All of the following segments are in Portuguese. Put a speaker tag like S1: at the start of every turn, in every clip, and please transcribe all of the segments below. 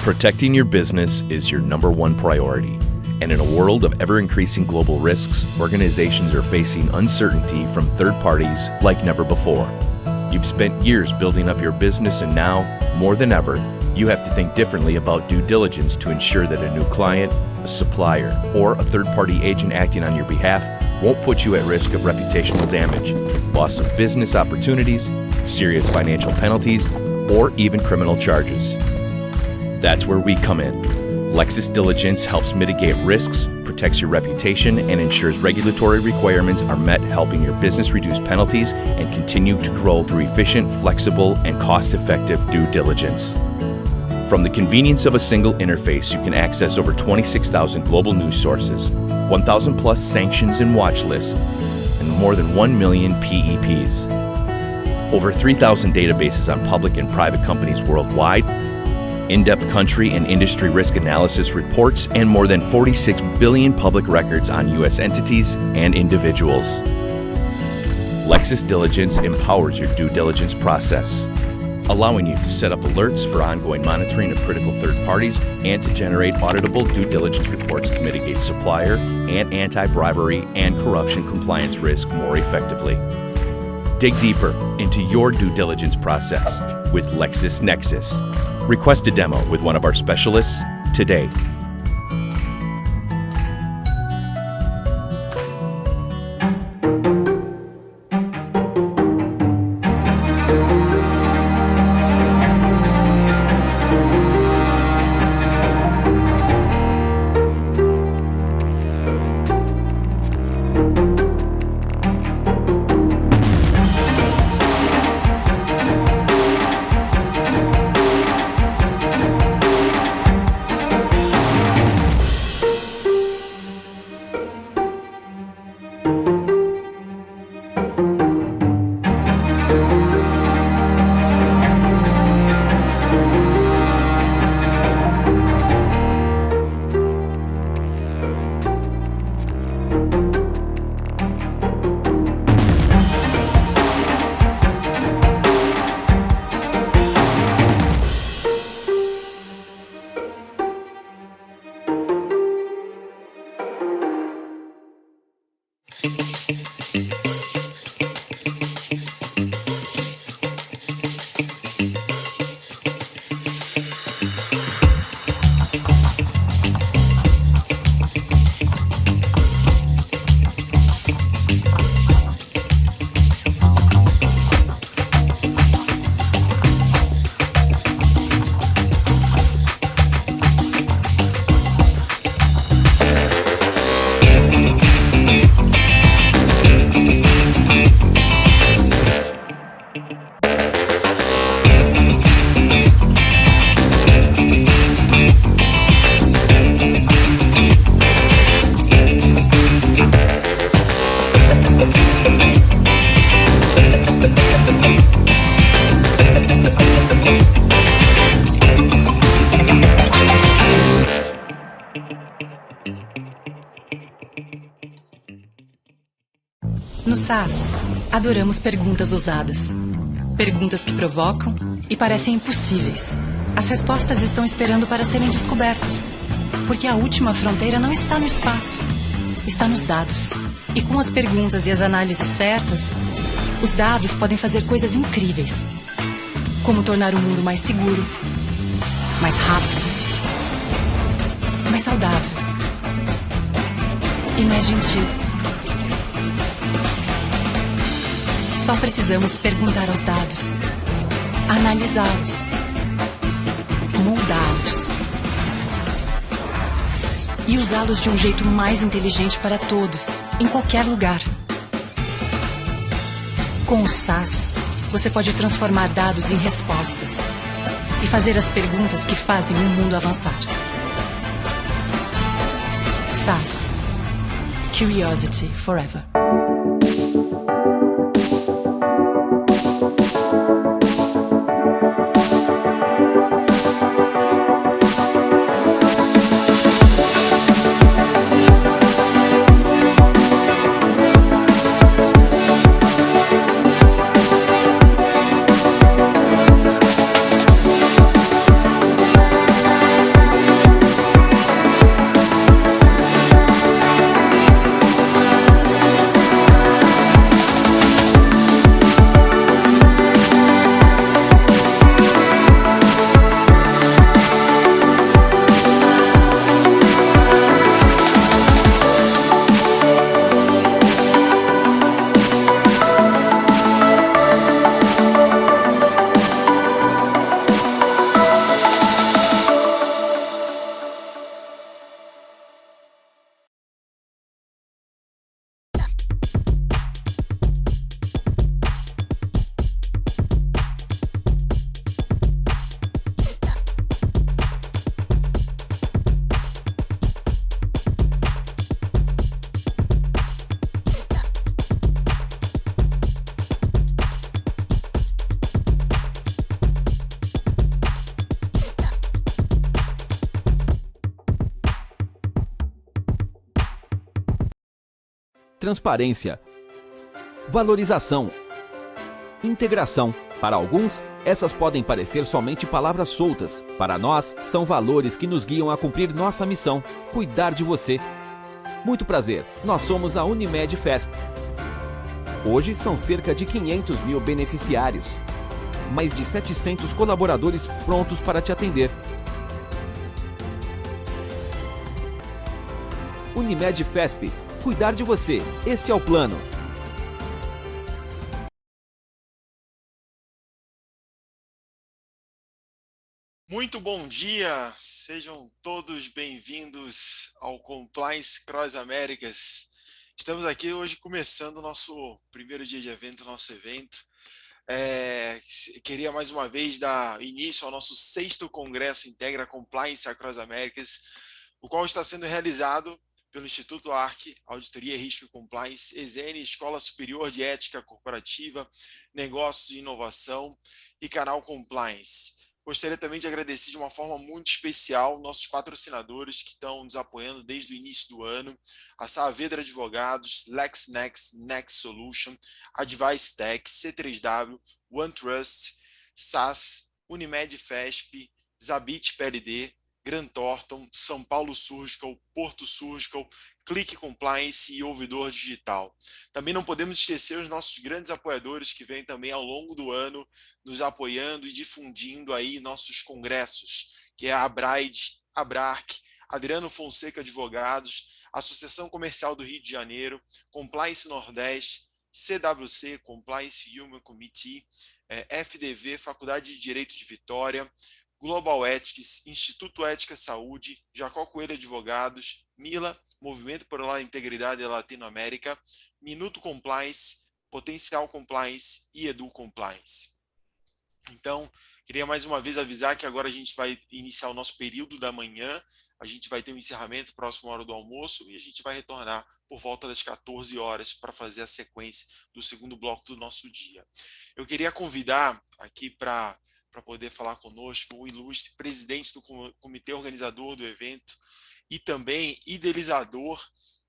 S1: Protecting your business is your number one priority. And in a world of ever-increasing global risks, organizations are facing uncertainty from third parties like never before. You've spent years building up your business, and now, more than ever, you have to think differently about due diligence to ensure that a new client, a supplier, or a third-party agent acting on your behalf won't put you at risk of reputational damage, loss of business opportunities, serious financial penalties, or even criminal charges. That's where we come in. Lexis Diligence helps mitigate risks, protects your reputation, and ensures regulatory requirements are met, helping your business reduce penalties and continue to grow through efficient, flexible, and cost-effective due diligence. From the convenience of a single interface, you can access over 26,000 global news sources, 1,000 plus sanctions and watch lists, and more than 1 million PEPs. Over 3,000 databases on public and private companies worldwide, in-depth country and industry risk analysis reports, and more than 46 billion public records on U.S. entities and individuals. Lexis Diligence empowers your due diligence process, allowing you to set up alerts for ongoing monitoring of critical third parties and to generate auditable due diligence reports to mitigate supplier and anti-bribery and corruption compliance risk more effectively. Dig deeper into your due diligence process with LexisNexis. Request a demo with one of our specialists today.
S2: No SAS, adoramos perguntas ousadas. Perguntas que provocam e parecem impossíveis. As respostas estão esperando para serem descobertas. Porque a última fronteira não está no espaço, está nos dados. E com as perguntas e as análises certas, os dados podem fazer coisas incríveis. Como tornar o mundo mais seguro, mais rápido, mais saudável e mais gentil. Só precisamos perguntar aos dados, analisá-los, moldá-los e usá-los de um jeito mais inteligente para todos, em qualquer lugar. Com o SAS, você pode transformar dados em respostas e fazer as perguntas que fazem o mundo avançar. SAS. Curiosity Forever.
S3: transparência, valorização, integração. Para alguns, essas podem parecer somente palavras soltas. Para nós, são valores que nos guiam a cumprir nossa missão: cuidar de você. Muito prazer, nós somos a Unimed Fesp. Hoje são cerca de 500 mil beneficiários. Mais de 700 colaboradores prontos para te atender. Unimed Fesp. Cuidar de você. Esse é o plano.
S4: Muito bom dia, sejam todos bem-vindos ao Compliance Cross Américas. Estamos aqui hoje começando o nosso primeiro dia de evento, nosso evento. Queria mais uma vez dar início ao nosso 6º Congresso Integra Compliance Across Américas, o qual está sendo realizado pelo Instituto ARC, Auditoria, Risco e Compliance, ESENE, Escola Superior de Ética Corporativa, Negócios e Inovação e Canal Compliance. Gostaria também de agradecer de uma forma muito especial nossos patrocinadores que estão nos apoiando desde o início do ano: a Saavedra Advogados, LexNex, Next Solution, Advice Tech, C3W, OneTrust, SAS, Unimed Fesp, Zabit PLD, Grant Thornton, São Paulo Surgical, Porto Surgical, Click Compliance e Ouvidor Digital. Também não podemos esquecer os nossos grandes apoiadores que vêm também ao longo do ano nos apoiando e difundindo aí nossos congressos, que é a Abraid, Abrac, Adriano Fonseca Advogados, Associação Comercial do Rio de Janeiro, Compliance Nordeste, CWC, Compliance Human Committee, FDV, Faculdade de Direito de Vitória, Global Ethics, Instituto Ética Saúde, Jacó Coelho Advogados, Mila, Movimento por a Integridade da Latinoamérica, Minuto Compliance, Potencial Compliance e Edu Compliance. Então, queria mais uma vez avisar que agora a gente vai iniciar o nosso período da manhã, a gente vai ter um encerramento próximo à hora do almoço e a gente vai retornar por volta das 14 horas para fazer a sequência do segundo bloco do nosso dia. Eu queria convidar aqui para poder falar conosco o ilustre presidente do comitê organizador do evento e também idealizador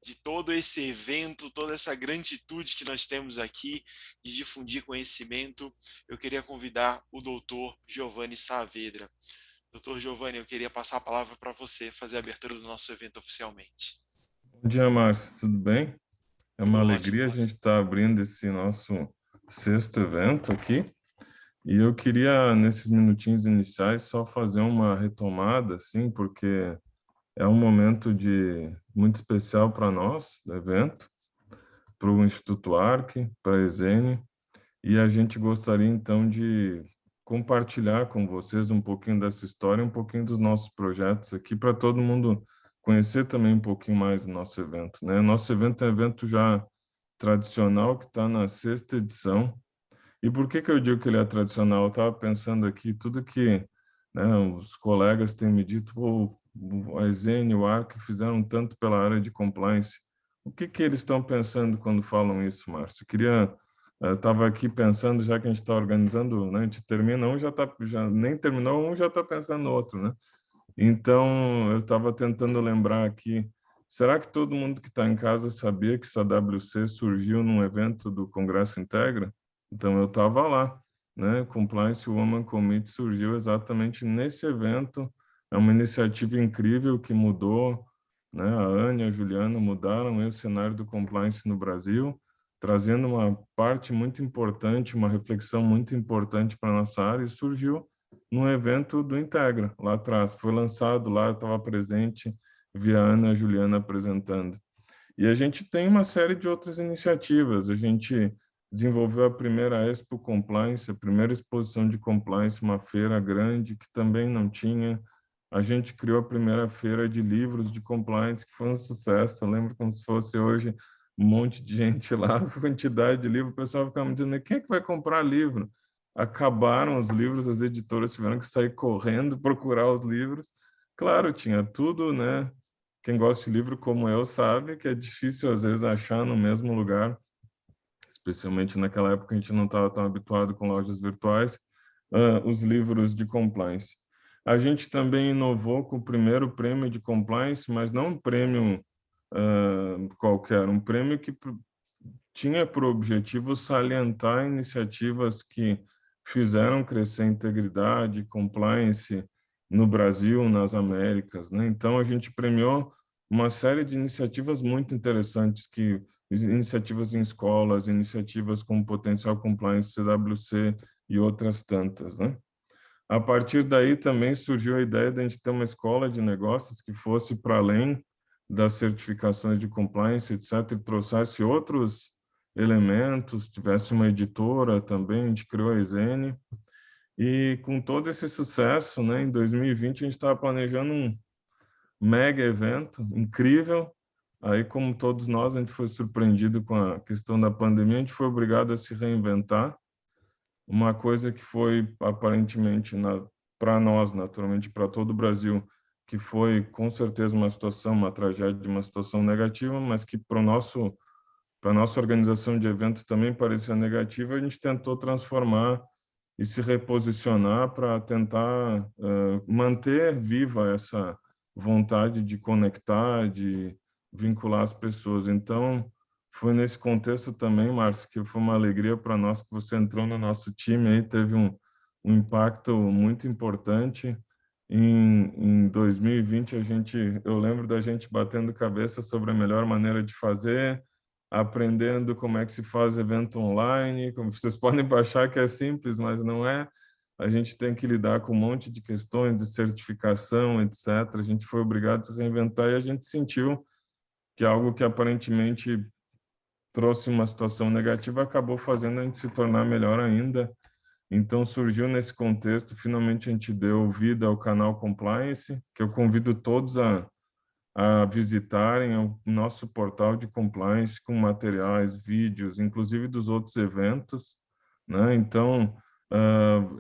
S4: de todo esse evento, toda essa granditude que nós temos aqui de difundir conhecimento. Eu queria convidar o doutor Giovanni Saavedra. Doutor Giovanni, eu queria passar a palavra para você fazer a abertura do nosso evento oficialmente.
S5: Bom dia, Márcio, tudo bem? É uma
S4: Tudo
S5: alegria
S4: ótimo.
S5: a gente estar abrindo esse nosso 6º evento aqui. E eu queria, nesses minutinhos iniciais, só fazer uma retomada, assim, porque é um momento muito especial para nós, do evento, para o Instituto ARC, para a ESENE, e a gente gostaria, então, de compartilhar com vocês um pouquinho dessa história, um pouquinho dos nossos projetos aqui, para todo mundo conhecer também um pouquinho mais do nosso evento, né? Nosso evento é um evento já tradicional, que está na 6ª edição. E por que eu digo que ele é tradicional? Eu estava pensando aqui, tudo que, né, os colegas têm me dito, a ESENE e o ARC fizeram tanto pela área de compliance. O que eles estão pensando quando falam isso, Márcio? Eu estava aqui pensando, já que a gente está organizando, né, a gente termina um, já nem terminou um, já está pensando no outro, né? Então, eu estava tentando lembrar aqui, será que todo mundo que está em casa sabia que essa WC surgiu num evento do Congresso Integra? Então, eu estava lá, né? Compliance Women Committee surgiu exatamente nesse evento. É uma iniciativa incrível que mudou, né? A Anne e a Juliana mudaram o cenário do compliance no Brasil, trazendo uma parte muito importante, uma reflexão muito importante para a nossa área, e surgiu num evento do Integra, lá atrás. Foi lançado lá, eu estava presente, vi a Ana e a Juliana apresentando. E a gente tem uma série de outras iniciativas. A gente desenvolveu a primeira Expo Compliance, a primeira exposição de compliance, uma feira grande que também não tinha. A gente criou a primeira feira de livros de compliance, que foi um sucesso. Eu lembro como se fosse hoje um monte de gente lá, quantidade de livros. O pessoal ficava me dizendo, quem é que vai comprar livro? Acabaram os livros, as editoras tiveram que sair correndo, procurar os livros. Claro, tinha tudo, né? Quem gosta de livro como eu sabe que é difícil, às vezes, achar no mesmo lugar, especialmente naquela época a gente não estava tão habituado com lojas virtuais, os livros de compliance. A gente também inovou com o primeiro prêmio de compliance, mas não um prêmio qualquer, um prêmio que tinha por objetivo salientar iniciativas que fizeram crescer a integridade, compliance no Brasil, nas Américas, né? Então, a gente premiou uma série de iniciativas muito interessantes, iniciativas em escolas, iniciativas como Potencial Compliance, CWC e outras tantas, né? A partir daí também surgiu a ideia de a gente ter uma escola de negócios que fosse para além das certificações de compliance, etc., e trouxesse outros elementos, tivesse uma editora também, a gente criou a Ezene, e com todo esse sucesso, né, em 2020 a gente estava planejando um mega evento incrível. Aí, como todos nós, a gente foi surpreendido com a questão da pandemia, a gente foi obrigado a se reinventar. Uma coisa que foi aparentemente para nós, naturalmente para todo o Brasil, que foi com certeza uma situação, uma tragédia, uma situação negativa, mas que para nossa organização de evento também parecia negativa, a gente tentou transformar e se reposicionar para tentar manter viva essa vontade de conectar, de vincular as pessoas. Então, foi nesse contexto também, Márcio, que foi uma alegria para nós que você entrou no nosso time aí, teve um impacto muito importante. Em 2020, eu lembro da gente batendo cabeça sobre a melhor maneira de fazer, aprendendo como é que se faz evento online, como vocês podem achar que é simples, mas não é. A gente tem que lidar com um monte de questões de certificação, etc. A gente foi obrigado a se reinventar e a gente sentiu que algo que aparentemente trouxe uma situação negativa acabou fazendo a gente se tornar melhor ainda. Então, surgiu nesse contexto, finalmente a gente deu vida ao canal Compliance, que eu convido todos a visitarem o nosso portal de compliance com materiais, vídeos, inclusive dos outros eventos, né? Então,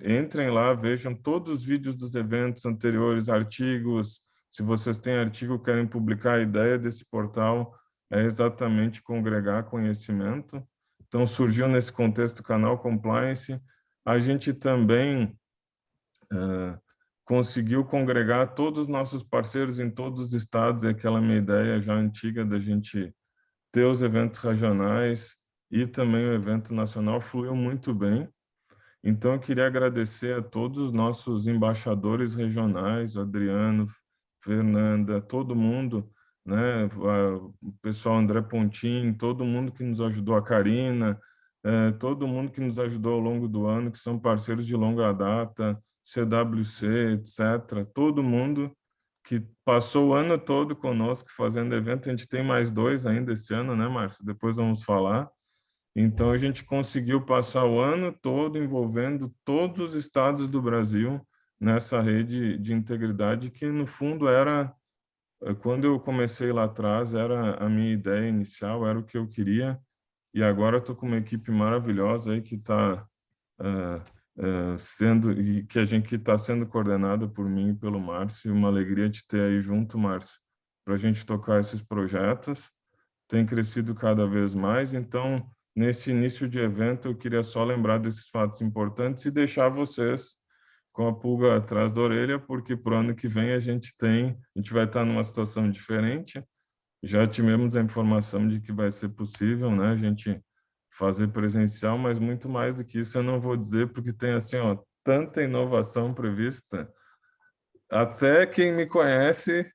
S5: entrem lá, vejam todos os vídeos dos eventos anteriores, artigos. Se vocês têm artigo, querem publicar, a ideia desse portal é exatamente congregar conhecimento. Então, surgiu nesse contexto o canal Compliance. A gente também conseguiu congregar todos os nossos parceiros em todos os estados, é aquela minha ideia já antiga da gente ter os eventos regionais e também o evento nacional fluiu muito bem. Então, eu queria agradecer a todos os nossos embaixadores regionais, Adriano, Fernanda, todo mundo, né? O pessoal André Pontin, todo mundo que nos ajudou, a Karina, todo mundo que nos ajudou ao longo do ano, que são parceiros de longa data, CWC, etc. Todo mundo que passou o ano todo conosco fazendo evento. A gente tem mais 2 ainda esse ano, né, Márcio? Depois vamos falar. Então, a gente conseguiu passar o ano todo envolvendo todos os estados do Brasil nessa rede de integridade que, no fundo, quando eu comecei lá atrás, era a minha ideia inicial, era o que eu queria, e agora estou com uma equipe maravilhosa aí que está que está sendo coordenada por mim e pelo Márcio, e uma alegria de ter aí junto, Márcio, para a gente tocar esses projetos. Tem crescido cada vez mais, então, nesse início de evento, eu queria só lembrar desses fatos importantes e deixar vocês com a pulga atrás da orelha, porque para o ano que vem a gente vai estar numa situação diferente. Já tivemos a informação de que vai ser possível, né, a gente fazer presencial, mas muito mais do que isso eu não vou dizer, porque tem assim, ó, tanta inovação prevista. Até quem me conhece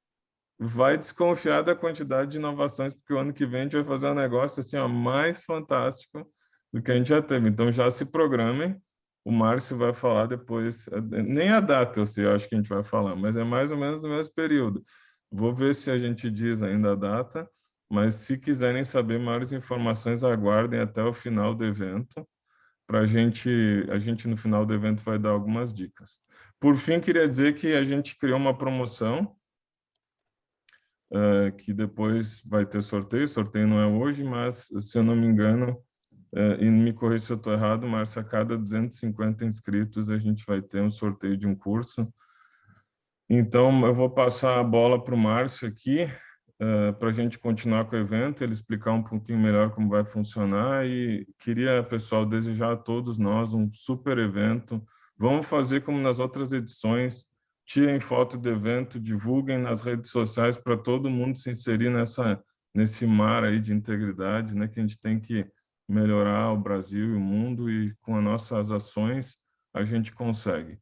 S5: vai desconfiar da quantidade de inovações, porque o ano que vem a gente vai fazer um negócio assim, ó, mais fantástico do que a gente já teve. Então já se programem. O Márcio vai falar depois, nem a data eu sei, eu acho que a gente vai falar, mas é mais ou menos no mesmo período. Vou ver se a gente diz ainda a data, mas se quiserem saber maiores informações, aguardem até o final do evento, para a gente no final do evento vai dar algumas dicas. Por fim, queria dizer que a gente criou uma promoção, que depois vai ter sorteio não é hoje, mas, se eu não me engano, e me corrija se eu estou errado, Márcio, a cada 250 inscritos a gente vai ter um sorteio de um curso. Então, eu vou passar a bola para o Márcio aqui, para a gente continuar com o evento, ele explicar um pouquinho melhor como vai funcionar, e queria, pessoal, desejar a todos nós um super evento. Vamos fazer como nas outras edições, tirem foto do evento, divulguem nas redes sociais para todo mundo se inserir nessa nesse mar aí de integridade, né, que a gente tem que melhorar o Brasil e o mundo, e com as nossas ações a gente consegue.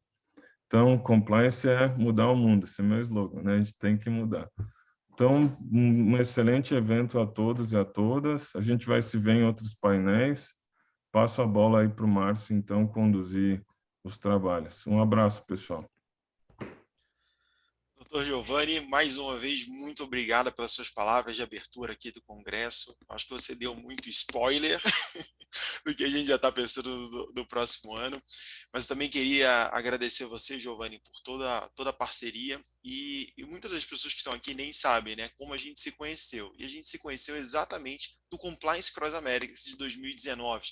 S5: Então, compliance é mudar o mundo, esse é meu slogan, né? A gente tem que mudar. Então, um excelente evento a todos e a todas. A gente vai se ver em outros painéis. Passo a bola aí para o Márcio, então, conduzir os trabalhos. Um abraço, pessoal.
S4: Doutor Giovanni, mais uma vez, muito obrigado pelas suas palavras de abertura aqui do Congresso. Acho que você deu muito spoiler do que a gente já está pensando do próximo ano. Mas também queria agradecer você, Giovanni, por toda a parceria. E muitas das pessoas que estão aqui nem sabem, né, como a gente se conheceu. E a gente se conheceu exatamente no Compliance Cross Americas de 2019.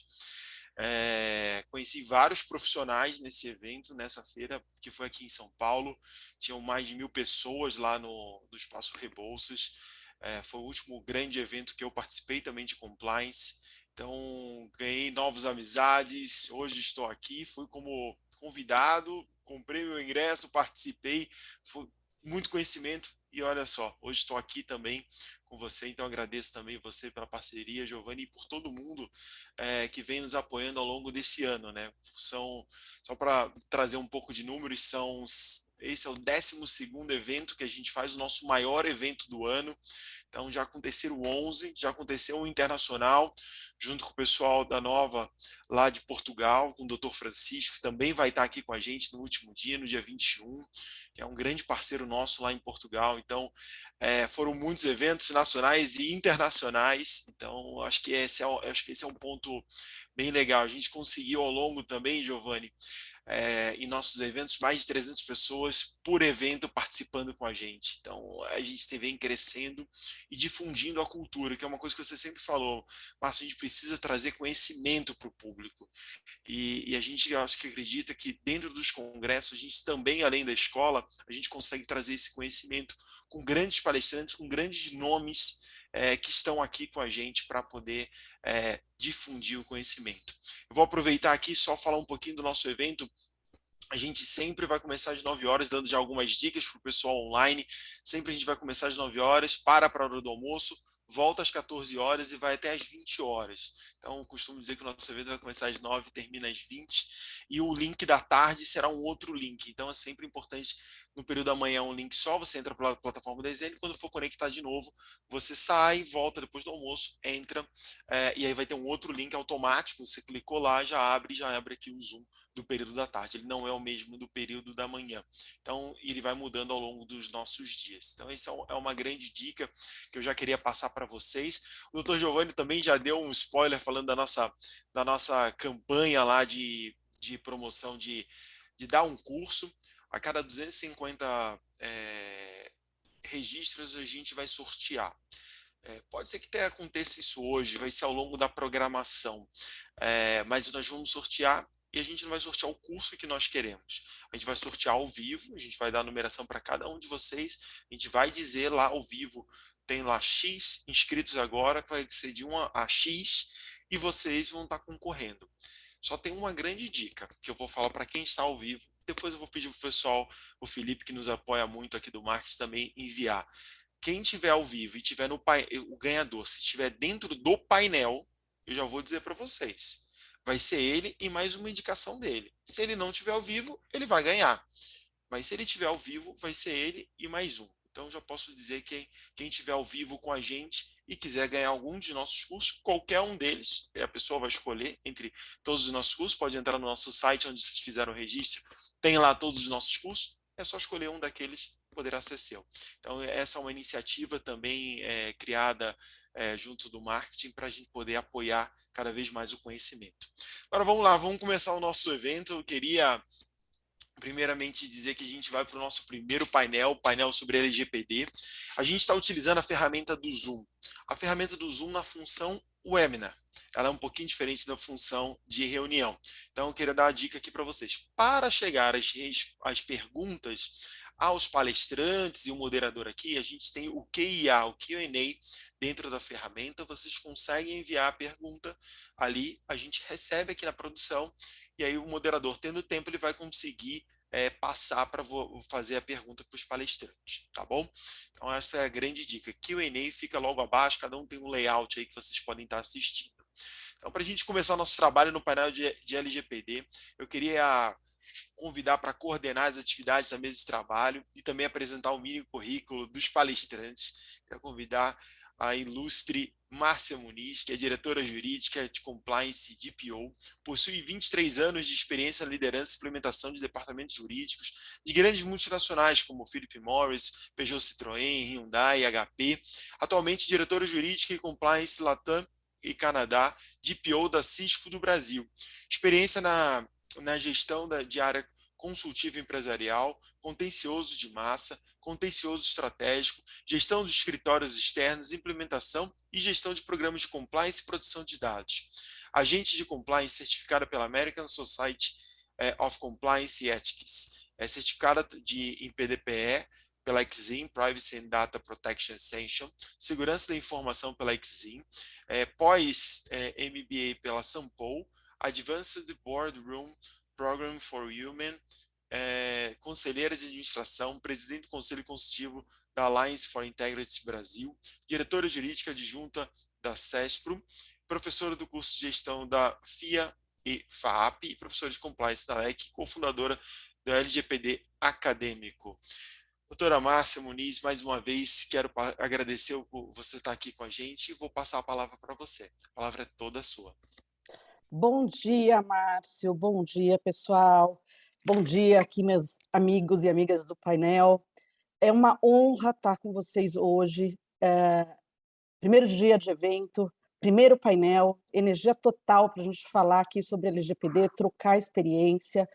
S4: Conheci vários profissionais nesse evento, nessa feira, que foi aqui em São Paulo. Tinham mais de 1.000 pessoas lá no Espaço Rebouças. Foi o último grande evento que eu participei também de compliance. Então, ganhei novas amizades. Hoje estou aqui, fui como convidado, comprei meu ingresso, participei. Foi muito conhecimento. E olha só, hoje estou aqui também com você, então agradeço também você pela parceria, Giovanni, e por todo mundo que vem nos apoiando ao longo desse ano, né? Só para trazer um pouco de números, esse é o 12º evento que a gente faz, o nosso maior evento do ano. Então já aconteceram 11, já aconteceu um internacional, junto com o pessoal da Nova lá de Portugal, com o Dr. Francisco, que também vai estar aqui com a gente no último dia, no dia 21, que é um grande parceiro nosso lá em Portugal. Então, foram muitos eventos nacionais e internacionais. Então, acho que esse é um ponto bem legal. A gente conseguiu ao longo também, Giovanni, em nossos eventos, mais de 300 pessoas por evento participando com a gente. Então, a gente vem crescendo e difundindo a cultura, que é uma coisa que você sempre falou, mas a gente precisa trazer conhecimento para o público. E a gente, acho que acredita que dentro dos congressos, a gente também, além da escola, a gente consegue trazer esse conhecimento com grandes palestrantes, com grandes nomes que estão aqui com a gente para poder difundir o conhecimento. Eu vou aproveitar aqui só falar um pouquinho do nosso evento. A gente sempre vai começar às 9 horas, dando já algumas dicas para o pessoal online. Sempre a gente vai começar às 9 horas, para a hora do almoço, volta às 14 horas e vai até às 20 horas. Então, eu costumo dizer que o nosso evento vai começar às 9 e termina às 20. E o link da tarde será um outro link. Então, é sempre importante, no período da manhã, um link só, você entra pela plataforma da EZN, quando for conectar de novo, você sai, volta depois do almoço, entra, e aí vai ter um outro link automático, você clicou lá, já abre aqui o Zoom do período da tarde, ele não é o mesmo do período da manhã. Então, ele vai mudando ao longo dos nossos dias. Então, essa é uma grande dica que eu já queria passar para vocês. O Dr. Giovanni também já deu um spoiler falando da nossa campanha lá de promoção de dar um curso. A cada 250 registros, a gente vai sortear. Pode ser que aconteça isso hoje, vai ser ao longo da programação, mas nós vamos sortear e a gente não vai sortear o curso que nós queremos. A gente vai sortear ao vivo, a gente vai dar a numeração para cada um de vocês, a gente vai dizer lá ao vivo, tem lá X inscritos agora, que vai ser de 1 a X, e vocês vão estar concorrendo. Só tem uma grande dica que eu vou falar para quem está ao vivo, depois eu vou pedir para o pessoal, o Felipe, que nos apoia muito aqui do marketing, também enviar. Quem estiver ao vivo e tiver o ganhador, se estiver dentro do painel, eu já vou dizer para vocês, vai ser ele e mais uma indicação dele. Se ele não estiver ao vivo, ele vai ganhar. Mas se ele estiver ao vivo, vai ser ele e mais um. Então, já posso dizer que quem estiver ao vivo com a gente e quiser ganhar algum de nossos cursos, qualquer um deles, a pessoa vai escolher entre todos os nossos cursos, pode entrar no nosso site onde vocês fizeram o registro, tem lá todos os nossos cursos, é só escolher um daqueles, poderá ser seu. Então, essa é uma iniciativa também criada junto do marketing para a gente poder apoiar cada vez mais o conhecimento. Agora vamos lá, vamos começar o nosso evento. Eu queria primeiramente dizer que a gente vai para o nosso primeiro painel, painel sobre LGPD. A gente está utilizando a ferramenta do Zoom. A ferramenta do Zoom na função webinar. Ela é um pouquinho diferente da função de reunião. Então, eu queria dar uma dica aqui para vocês. Para chegar às perguntas aos palestrantes e o moderador aqui, a gente tem o QIA, o Q&A, dentro da ferramenta. Vocês conseguem enviar a pergunta ali, a gente recebe aqui na produção, e aí o moderador, tendo tempo, ele vai conseguir passar para fazer a pergunta para os palestrantes, tá bom? Então essa é a grande dica. Q&A fica logo abaixo, cada um tem um layout aí que vocês podem estar assistindo. Então, para a gente começar nosso trabalho no painel de LGPD, eu queria convidar para coordenar as atividades da mesa de trabalho e também apresentar o mini currículo dos palestrantes. Quero convidar a ilustre Márcia Muniz, que é diretora jurídica de Compliance DPO, possui 23 anos de experiência na liderança e implementação de departamentos jurídicos de grandes multinacionais como Philip Morris, Peugeot Citroën, Hyundai, HP. Atualmente, diretora jurídica e Compliance Latam e Canadá, DPO da Cisco do Brasil. Experiência na gestão de área consultiva empresarial, contencioso de massa, contencioso estratégico, gestão dos escritórios externos, implementação e gestão de programas de compliance e proteção de dados. Agente de compliance certificada pela American Society of Compliance e Ethics. É certificada em PDPE pela Exim, Privacy and Data Protection Essential, Segurança da Informação pela Exim, pós-MBA pela Sampo, Advanced Boardroom Program for Human, conselheira de administração, presidente do Conselho Consultivo da Alliance for Integrity Brasil, diretora jurídica adjunta da CESPRO, professora do curso de gestão da FIA e FAAP e professora de compliance da LEC, cofundadora do LGPD Acadêmico. Doutora Márcia Muniz, mais uma vez, quero agradecer por você estar aqui com a gente e vou passar a palavra para você. A palavra é toda sua.
S6: Bom dia, Márcio. Bom dia, pessoal. Bom dia aqui, meus amigos e amigas do painel. É uma honra estar com vocês hoje. Primeiro dia de evento, primeiro painel, energia total para a gente falar aqui sobre LGPD, trocar experiência.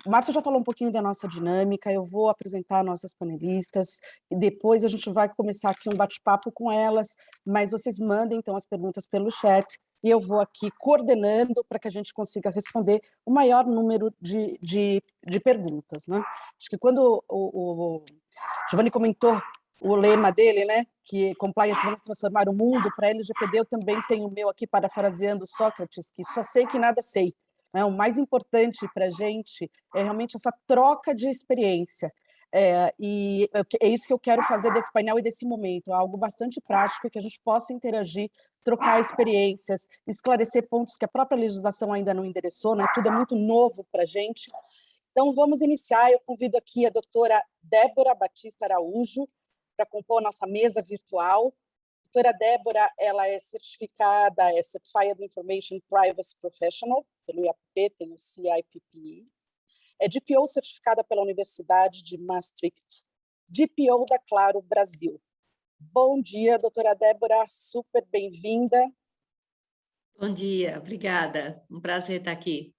S6: O Márcio já falou um pouquinho da nossa dinâmica, eu vou apresentar nossas panelistas e depois a gente vai começar aqui um bate-papo com elas, mas vocês mandem então as perguntas pelo chat e eu vou aqui coordenando para que a gente consiga responder o maior número de perguntas, né? Acho que quando o Giovanni comentou o lema dele, né, que compliance vamos transformar o mundo, para LGPD eu também tenho o meu aqui parafraseando Sócrates, que só sei que nada sei. O mais importante para a gente é realmente essa troca de experiência. E é isso que eu quero fazer desse painel e desse momento, algo bastante prático, que a gente possa interagir, trocar experiências, esclarecer pontos que a própria legislação ainda não endereçou, né? Tudo é muito novo para a gente. Então, vamos iniciar. Eu convido aqui a doutora Débora Batista Araújo para compor a nossa mesa virtual. A doutora Débora, ela é certificada, é Certified Information Privacy Professional, pelo IAPP, tem o CIPP. É DPO certificada pela Universidade de Maastricht, DPO da Claro Brasil. Bom dia, doutora Débora, super bem-vinda.
S7: Bom dia, obrigada. Um prazer estar aqui.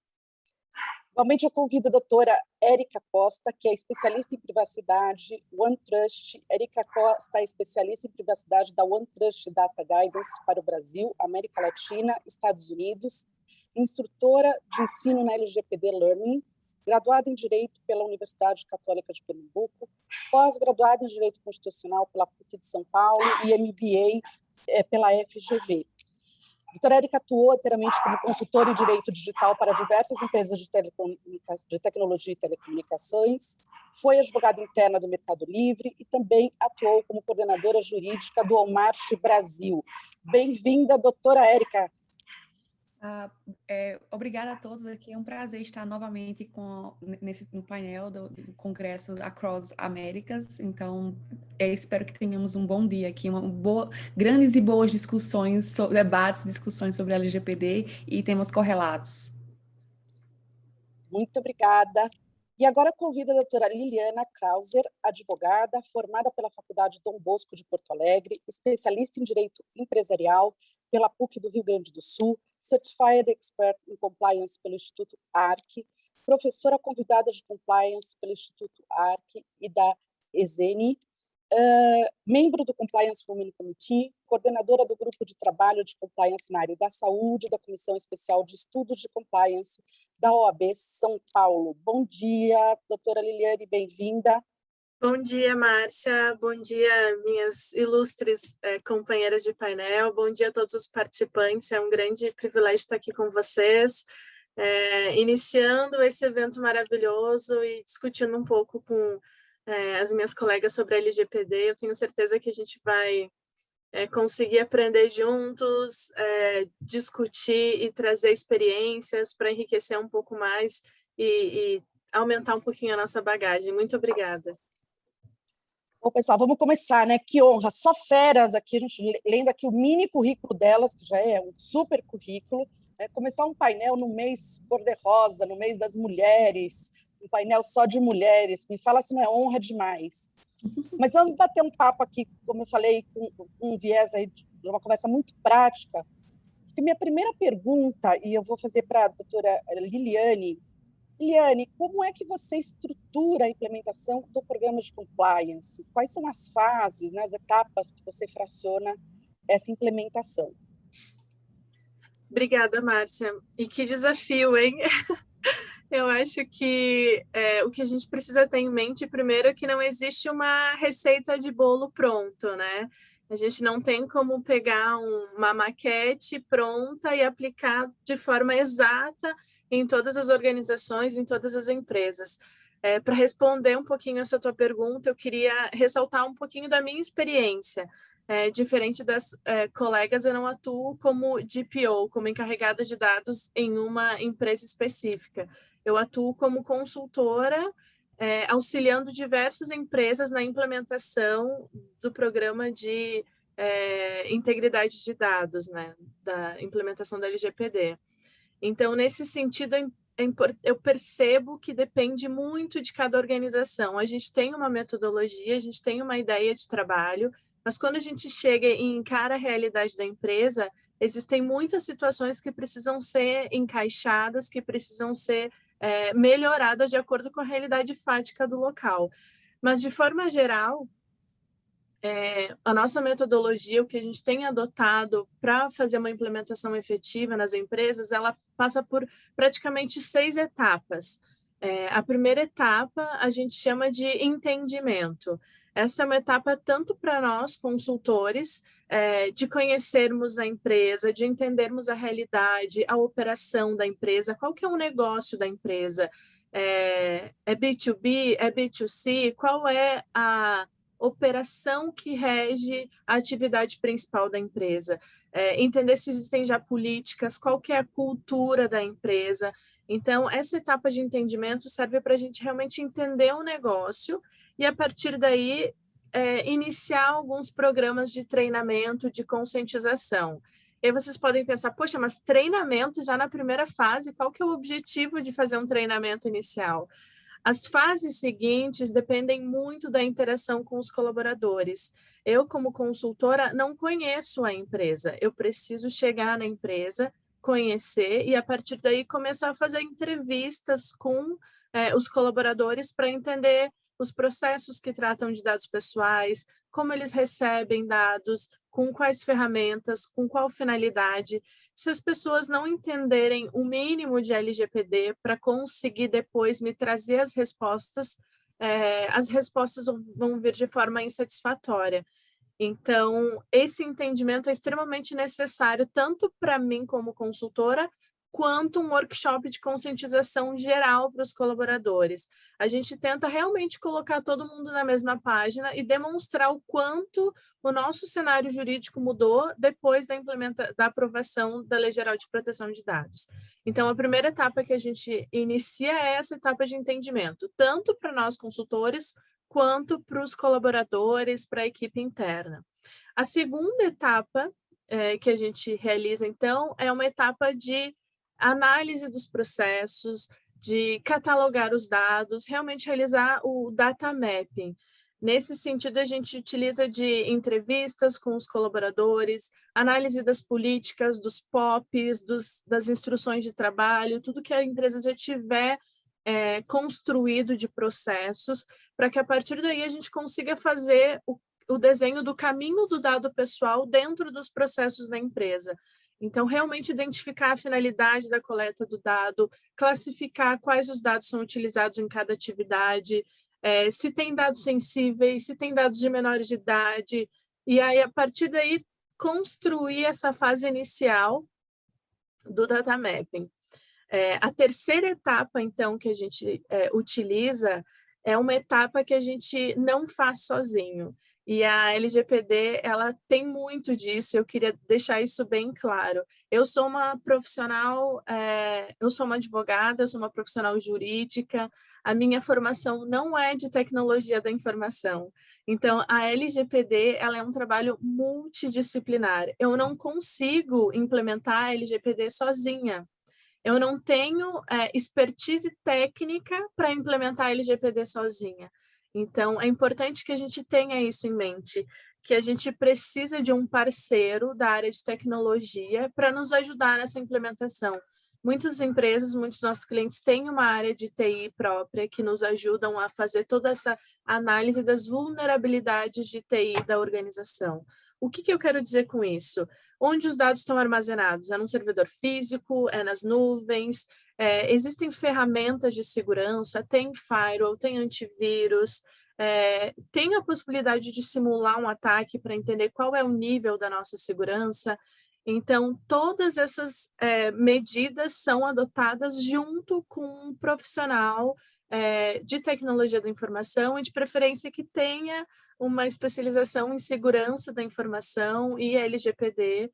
S6: Igualmente, eu convido a doutora Érica Costa, que é especialista em privacidade OneTrust. Érica Costa é especialista em privacidade da OneTrust Data Guidance para o Brasil, América Latina, Estados Unidos, instrutora de ensino na LGPD Learning, graduada em Direito pela Universidade Católica de Pernambuco, pós-graduada em Direito Constitucional pela PUC de São Paulo e MBA pela FGV. A doutora Érica atuou anteriormente como consultora em Direito Digital para diversas empresas de tecnologia e telecomunicações, foi advogada interna do Mercado Livre e também atuou como coordenadora jurídica do Walmart Brasil. Bem-vinda, doutora Érica.
S8: Obrigada a todos aqui, é um prazer estar novamente no painel do Congresso Across Américas, então espero que tenhamos um bom dia aqui, grandes e boas discussões, debates, discussões sobre LGPD e temas correlatos.
S6: Muito obrigada. E agora convido a doutora Liliana Krauser, advogada, formada pela Faculdade Dom Bosco de Porto Alegre, especialista em Direito Empresarial pela PUC do Rio Grande do Sul, Certified Expert in Compliance pelo Instituto ARC, professora convidada de Compliance pelo Instituto ARC e da ESENI, membro do Compliance Women Committee, coordenadora do Grupo de Trabalho de Compliance na área da saúde, da Comissão Especial de Estudos de Compliance da OAB São Paulo. Bom dia, doutora Liliane, bem-vinda.
S9: Bom dia, Márcia. Bom dia, minhas ilustres companheiras de painel. Bom dia a todos os participantes. É um grande privilégio estar aqui com vocês. iniciando esse evento maravilhoso e discutindo um pouco com as minhas colegas sobre a LGPD. Eu tenho certeza que a gente vai conseguir aprender juntos, discutir e trazer experiências para enriquecer um pouco mais e aumentar um pouquinho a nossa bagagem. Muito obrigada.
S6: Bom, pessoal, vamos começar, né? Que honra, só feras aqui, a gente lendo aqui o mini currículo delas, que já é um super currículo, né? Começar um painel no mês cor-de-rosa, no mês das mulheres, um painel só de mulheres, me fala se não é honra demais. Mas vamos bater um papo aqui, como eu falei, com um viés aí de uma conversa muito prática. E minha primeira pergunta, e eu vou fazer para a doutora Liliane. Liliane, como é que você estrutura a implementação do programa de compliance? Quais são as fases, né, as etapas que você fraciona essa implementação?
S9: Obrigada, Márcia. E que desafio, hein? Eu acho que o que a gente precisa ter em mente, primeiro, é que não existe uma receita de bolo pronto, né? A gente não tem como pegar uma maquete pronta e aplicar de forma exata em todas as organizações, em todas as empresas. Para responder um pouquinho essa tua pergunta, eu queria ressaltar um pouquinho da minha experiência. Diferente das colegas, eu não atuo como DPO, como encarregada de dados em uma empresa específica. Eu atuo como consultora, auxiliando diversas empresas na implementação do programa de integridade de dados, né, da implementação da LGPD. Então, nesse sentido, eu percebo que depende muito de cada organização. A gente tem uma metodologia, a gente tem uma ideia de trabalho, mas quando a gente chega e encara a realidade da empresa, existem muitas situações que precisam ser encaixadas, que precisam ser melhoradas de acordo com a realidade fática do local. Mas, de forma geral, a nossa metodologia, o que a gente tem adotado para fazer uma implementação efetiva nas empresas, ela passa por praticamente 6 etapas. A primeira etapa a gente chama de entendimento. Essa é uma etapa tanto para nós, consultores, de conhecermos a empresa, de entendermos a realidade, a operação da empresa, qual que é o negócio da empresa, é B2B, é B2C, qual é a operação que rege a atividade principal da empresa, entender se existem já políticas, qual que é a cultura da empresa. Então, essa etapa de entendimento serve para a gente realmente entender o negócio e, a partir daí, iniciar alguns programas de treinamento, de conscientização. E aí vocês podem pensar, poxa, mas treinamento já na primeira fase, qual que é o objetivo de fazer um treinamento inicial? As fases seguintes dependem muito da interação com os colaboradores. Eu, como consultora, não conheço a empresa. Eu preciso chegar na empresa, conhecer e, a partir daí, começar a fazer entrevistas com os colaboradores para entender os processos que tratam de dados pessoais, como eles recebem dados, com quais ferramentas, com qual finalidade. Se as pessoas não entenderem o mínimo de LGPD para conseguir depois me trazer as respostas vão vir de forma insatisfatória. Então, esse entendimento é extremamente necessário, tanto para mim como consultora, quanto um workshop de conscientização geral para os colaboradores. A gente tenta realmente colocar todo mundo na mesma página e demonstrar o quanto o nosso cenário jurídico mudou depois da aprovação da Lei Geral de Proteção de Dados. Então, a primeira etapa que a gente inicia é essa etapa de entendimento, tanto para nós consultores, quanto para os colaboradores, para a equipe interna. A segunda etapa que a gente realiza, então, é uma etapa de análise dos processos, de catalogar os dados, realmente realizar o data mapping. Nesse sentido, a gente utiliza de entrevistas com os colaboradores, análise das políticas, dos POPs, das instruções de trabalho, tudo que a empresa já tiver construído de processos, para que a partir daí a gente consiga fazer o desenho do caminho do dado pessoal dentro dos processos da empresa. Então, realmente identificar a finalidade da coleta do dado, classificar quais os dados são utilizados em cada atividade, se tem dados sensíveis, se tem dados de menores de idade, e aí, a partir daí, construir essa fase inicial do data mapping. A terceira etapa, então, que a gente utiliza é uma etapa que a gente não faz sozinho. E a LGPD, ela tem muito disso, eu queria deixar isso bem claro. Eu sou uma profissional, eu sou uma advogada, eu sou uma profissional jurídica, a minha formação não é de tecnologia da informação. Então, a LGPD, ela é um trabalho multidisciplinar. Eu não consigo implementar a LGPD sozinha. Eu não tenho expertise técnica para implementar a LGPD sozinha. Então, é importante que a gente tenha isso em mente, que a gente precisa de um parceiro da área de tecnologia para nos ajudar nessa implementação. Muitas empresas, muitos nossos clientes têm uma área de TI própria que nos ajudam a fazer toda essa análise das vulnerabilidades de TI da organização. O que eu quero dizer com isso? Onde os dados estão armazenados? É num servidor físico? É nas nuvens? Existem ferramentas de segurança? Tem firewall? Tem antivírus? Tem a possibilidade de simular um ataque para entender qual é o nível da nossa segurança? Então, todas essas medidas são adotadas junto com um profissional de tecnologia da informação e de preferência que tenha uma especialização em segurança da informação e LGPD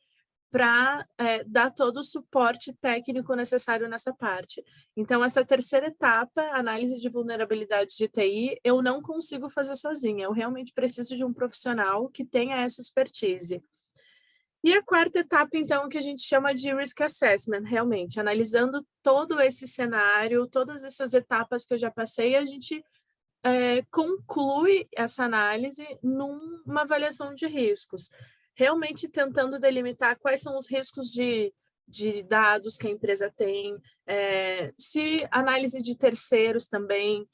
S9: para dar todo o suporte técnico necessário nessa parte. Então, essa terceira etapa, análise de vulnerabilidades de TI, eu não consigo fazer sozinha, eu realmente preciso de um profissional que tenha essa expertise. E a quarta etapa, então, que a gente chama de Risk Assessment, realmente, analisando todo esse cenário, todas essas etapas que eu já passei, a gente conclui essa análise numa avaliação de riscos, realmente tentando delimitar quais são os riscos de dados que a empresa tem, se análise de terceiros também,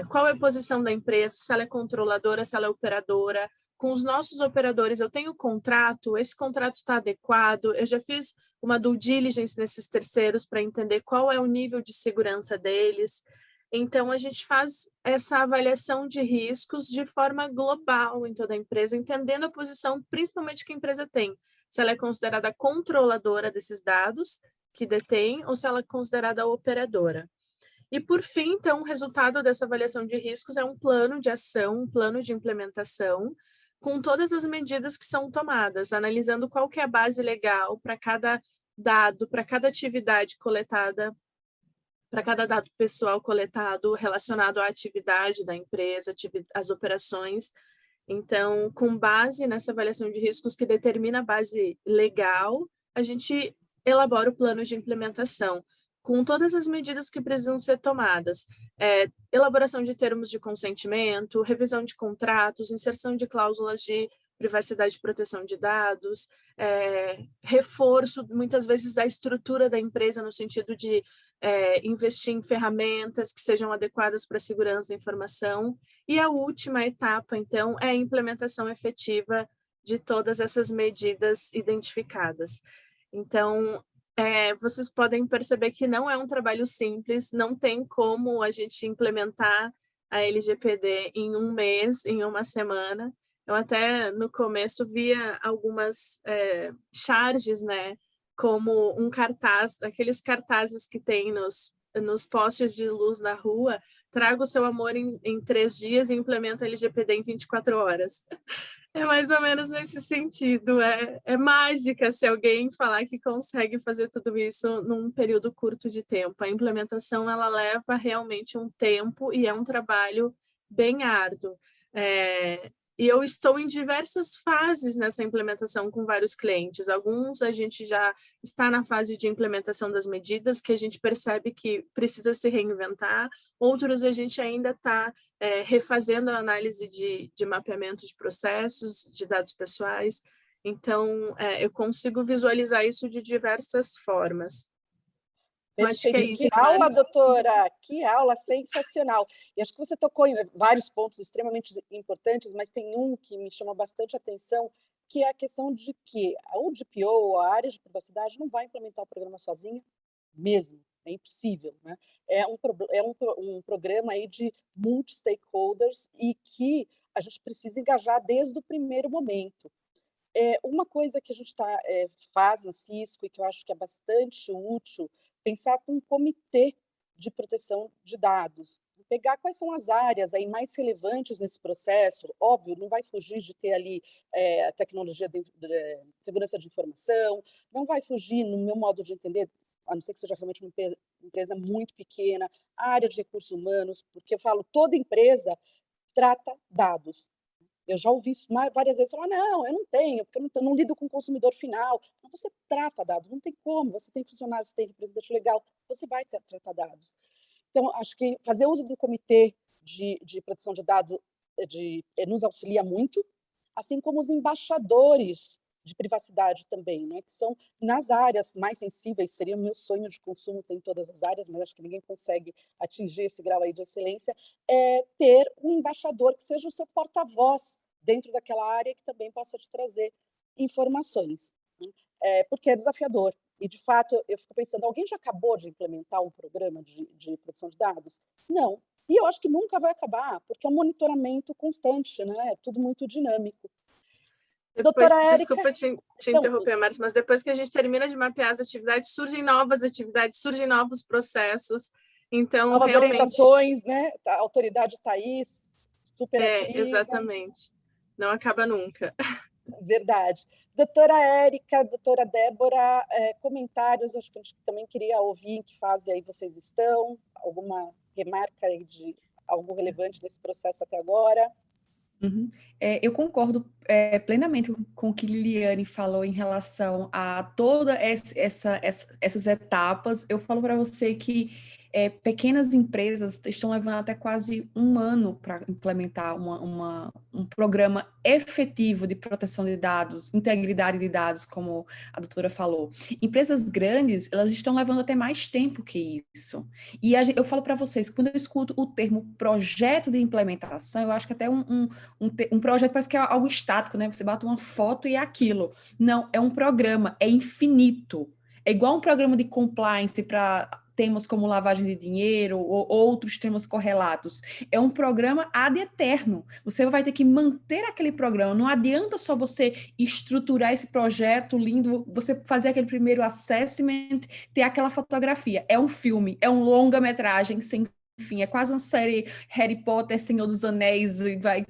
S9: qual é a posição da empresa, se ela é controladora, se ela é operadora. Com os nossos operadores, eu tenho contrato, esse contrato está adequado, eu já fiz uma due diligence nesses terceiros para entender qual é o nível de segurança deles. Então, a gente faz essa avaliação de riscos de forma global em toda a empresa, entendendo a posição, principalmente que a empresa tem. Se ela é considerada controladora desses dados que detém ou se ela é considerada operadora. E, por fim, então, o resultado dessa avaliação de riscos é um plano de ação, um plano de implementação, com todas as medidas que são tomadas, analisando qual que é a base legal para cada dado, para cada atividade coletada, para cada dado pessoal coletado relacionado à atividade da empresa, as operações. Então, com base nessa avaliação de riscos que determina a base legal, a gente elabora o plano de implementação, com todas as medidas que precisam ser tomadas. Elaboração de termos de consentimento, revisão de contratos, inserção de cláusulas de privacidade e proteção de dados, reforço, muitas vezes, da estrutura da empresa no sentido de investir em ferramentas que sejam adequadas para a segurança da informação. E a última etapa, então, é a implementação efetiva de todas essas medidas identificadas. Então, vocês podem perceber que não é um trabalho simples, não tem como a gente implementar a LGPD em um mês, em uma semana. Eu até, no começo, via algumas charges, né, como um cartaz, aqueles cartazes que tem nos postes de luz na rua, traga o seu amor em 3 dias e implementa a LGPD em 24 horas. É mais ou menos nesse sentido, é mágica se alguém falar que consegue fazer tudo isso num período curto de tempo. A implementação, ela leva realmente um tempo e é um trabalho bem árduo. E eu estou em diversas fases nessa implementação com vários clientes. Alguns a gente já está na fase de implementação das medidas, que a gente percebe que precisa se reinventar. Outros a gente ainda está refazendo a análise de mapeamento de processos, de dados pessoais. Então, eu consigo visualizar isso de diversas formas.
S6: Acho que é isso, que aula, doutora! Que aula sensacional! E acho que você tocou em vários pontos extremamente importantes, mas tem um que me chama bastante atenção, que é a questão de que o DPO, a área de privacidade, não vai implementar o programa sozinha mesmo. É impossível, né? É um programa aí de multi-stakeholders e que a gente precisa engajar desde o primeiro momento. Uma coisa que a gente faz na Cisco e que eu acho que é bastante útil pensar com um comitê de proteção de dados, pegar quais são as áreas aí mais relevantes nesse processo. Óbvio, não vai fugir de ter ali a tecnologia de segurança de informação, não vai fugir, no meu modo de entender, a não ser que seja realmente uma empresa muito pequena, a área de recursos humanos, porque eu falo, toda empresa trata dados. Eu já ouvi isso várias vezes, falar, não, eu não tenho, porque eu não lido com o consumidor final. Então, você trata dados, não tem como, você tem funcionários, você tem representante legal, você vai tratar dados. Então, acho que fazer uso do comitê de proteção de dados nos auxilia muito, assim como os embaixadores de privacidade também, né, que são nas áreas mais sensíveis, seria o meu sonho de consumo, tem em todas as áreas, mas acho que ninguém consegue atingir esse grau aí de excelência, ter um embaixador que seja o seu porta-voz dentro daquela área que também possa te trazer informações, né? Porque é desafiador. E, de fato, eu fico pensando, alguém já acabou de implementar um programa de proteção de dados? Não. E eu acho que nunca vai acabar, porque é um monitoramento constante, né? É tudo muito dinâmico.
S9: Depois,
S6: Doutora Érica...
S9: Desculpa te interromper, Márcia, mas depois que a gente termina de mapear as atividades, surgem novas atividades, surgem novos processos. Então,
S6: novas
S9: realmente...
S6: orientações, né? A autoridade está aí, super ativa.
S9: Exatamente. Não acaba nunca.
S6: Verdade. Doutora Érica, doutora Débora, comentários, acho que a gente também queria ouvir em que fase aí vocês estão, alguma remarca aí de algo relevante desse processo até agora?
S8: Uhum. Eu concordo plenamente com o que Liliane falou em relação a todas essas etapas. Eu falo para você que pequenas empresas estão levando até quase um ano para implementar um programa efetivo de proteção de dados, integridade de dados, como a doutora falou. Empresas grandes, elas estão levando até mais tempo que isso. E eu falo para vocês, quando eu escuto o termo projeto de implementação, eu acho que até um projeto parece que é algo estático, né? Você bota uma foto e é aquilo. Não, é um programa, é infinito. É igual um programa de compliance para temas como lavagem de dinheiro ou outros temas correlatos. É um programa ad eterno. Você vai ter que manter aquele programa. Não adianta só você estruturar esse projeto lindo, você fazer aquele primeiro assessment, ter aquela fotografia. É um filme, é um longa-metragem sem enfim, é quase uma série Harry Potter, Senhor dos Anéis,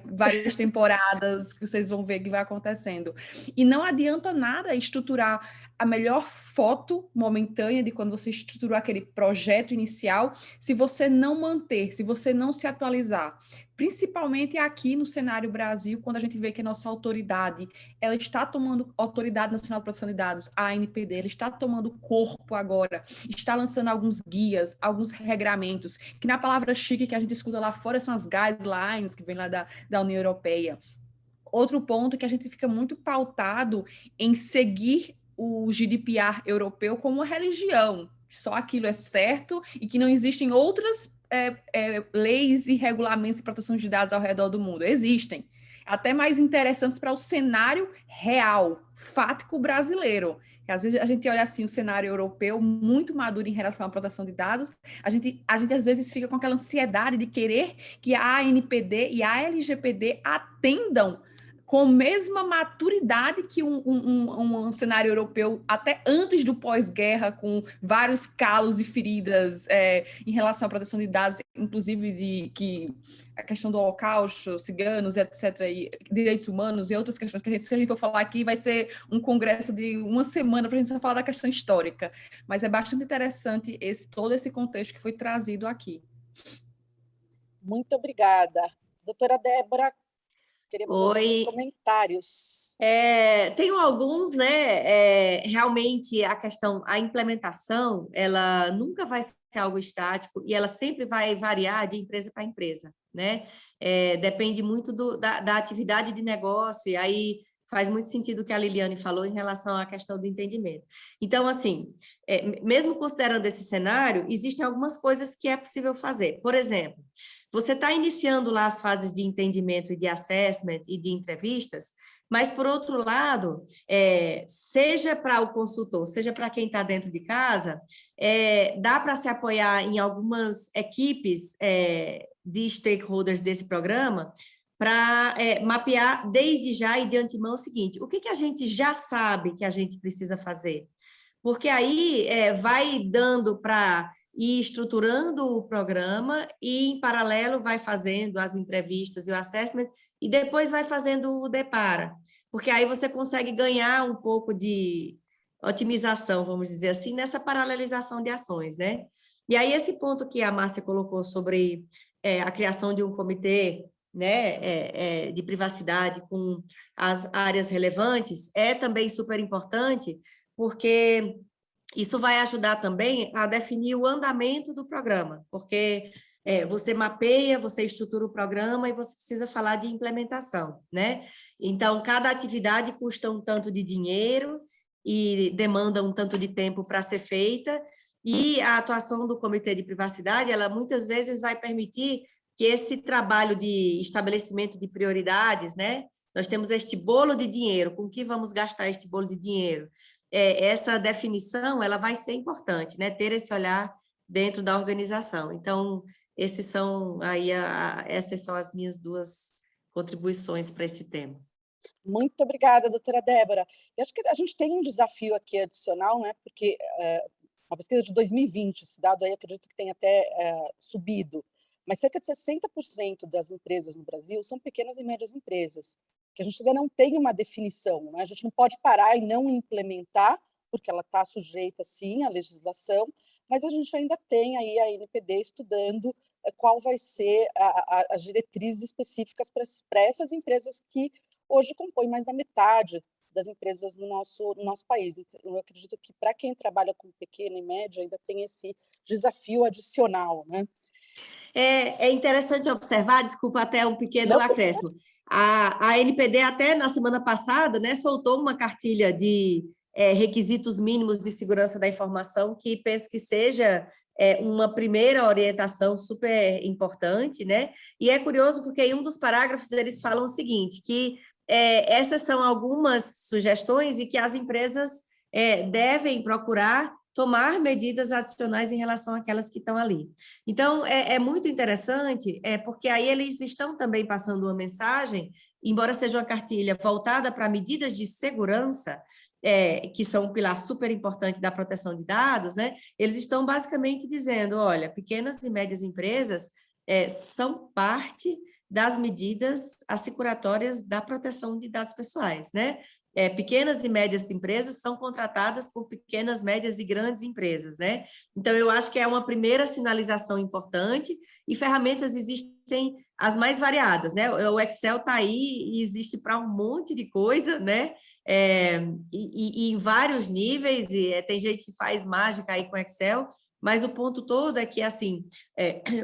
S8: várias temporadas que vocês vão ver que vai acontecendo. E não adianta nada estruturar a melhor foto momentânea de quando você estruturou aquele projeto inicial, se você não manter, se você não se atualizar. Principalmente aqui no cenário Brasil, quando a gente vê que a nossa autoridade, ela está tomando, Autoridade Nacional de Proteção de Dados, a ANPD, ela está tomando corpo agora, está lançando alguns guias, alguns regramentos, que na palavra chique que a gente escuta lá fora são as guidelines que vem lá da União Europeia. Outro ponto é que a gente fica muito pautado em seguir o GDPR europeu como uma religião, só aquilo é certo e que não existem outras leis e regulamentos de proteção de dados ao redor do mundo. Existem, até mais interessantes para o cenário real, fático brasileiro. Às vezes a gente olha assim o cenário europeu muito maduro em relação à proteção de dados, a gente às vezes fica com aquela ansiedade de querer que a ANPD e a LGPD atendam com a mesma maturidade que um cenário europeu, até antes do pós-guerra, com vários calos e feridas em relação à proteção de dados, inclusive a questão do Holocausto, ciganos, etc., e direitos humanos e outras questões que se a gente for falar aqui, vai ser um congresso de uma semana para a gente só falar da questão histórica. Mas é bastante interessante todo esse contexto que foi trazido aqui.
S6: Muito obrigada. Doutora Débora, queremos ouvir seus comentários.
S7: Tenho alguns, né? Realmente a implementação, ela nunca vai ser algo estático e ela sempre vai variar de empresa para empresa, né? Depende muito da atividade de negócio, e aí faz muito sentido o que a Liliane falou em relação à questão do entendimento. Então, assim, mesmo considerando esse cenário, existem algumas coisas que é possível fazer. Por exemplo, você está iniciando lá as fases de entendimento e de assessment e de entrevistas, mas, por outro lado, seja para o consultor, seja para quem está dentro de casa, dá para se apoiar em algumas equipes de stakeholders desse programa para mapear desde já e de antemão o seguinte: o que a gente já sabe que a gente precisa fazer? porque aí vai dando para ir estruturando o programa e, em paralelo, vai fazendo as entrevistas e o assessment, e depois vai fazendo o depara, porque aí você consegue ganhar um pouco de otimização, vamos dizer assim, nessa paralelização de ações, né? E aí esse ponto que a Márcia colocou sobre a criação de um comitê, né, de privacidade com as áreas relevantes é também super importante, porque isso vai ajudar também a definir o andamento do programa, porque você mapeia, você estrutura o programa e você precisa falar de implementação, né? Então, cada atividade custa um tanto de dinheiro e demanda um tanto de tempo para ser feita, e a atuação do Comitê de Privacidade, ela muitas vezes vai permitir que esse trabalho de estabelecimento de prioridades, né? Nós temos este bolo de dinheiro, com que vamos gastar este bolo de dinheiro? Essa definição, ela vai ser importante, né? Ter esse olhar dentro da organização. Então, essas são as minhas duas contribuições para esse tema.
S6: Muito obrigada, doutora Débora. Eu acho que a gente tem um desafio aqui adicional, né? Porque uma pesquisa de 2020, esse dado aí acredito que tenha até subido, mas cerca de 60% das empresas no Brasil são pequenas e médias empresas, que a gente ainda não tem uma definição, né? A gente não pode parar e não implementar, porque ela está sujeita, sim, à legislação, mas a gente ainda tem aí a NPD estudando qual vai ser as diretrizes específicas para essas empresas que hoje compõem mais da metade das empresas no nosso país. Então, eu acredito que para quem trabalha com pequena e média ainda tem esse desafio adicional, né?
S7: É interessante observar, desculpa, até um pequeno acréscimo. A NPD até na semana passada, né, soltou uma cartilha de requisitos mínimos de segurança da informação, que penso que seja uma primeira orientação super importante, né? E é curioso porque em um dos parágrafos eles falam o seguinte, que essas são algumas sugestões e que as empresas devem procurar tomar medidas adicionais em relação àquelas que estão ali. Então, é muito interessante, porque aí eles estão também passando uma mensagem, embora seja uma cartilha voltada para medidas de segurança, que são um pilar super importante da proteção de dados, né? Eles estão basicamente dizendo, olha, pequenas e médias empresas são parte das medidas assecuratórias da proteção de dados pessoais, né? Pequenas e médias empresas são contratadas por pequenas, médias e grandes empresas, né? Então, eu acho que é uma primeira sinalização importante, e ferramentas existem as mais variadas, né? O Excel está aí e existe para um monte de coisa, né? E em vários níveis, e tem gente que faz mágica aí com Excel, mas o ponto todo é que, assim,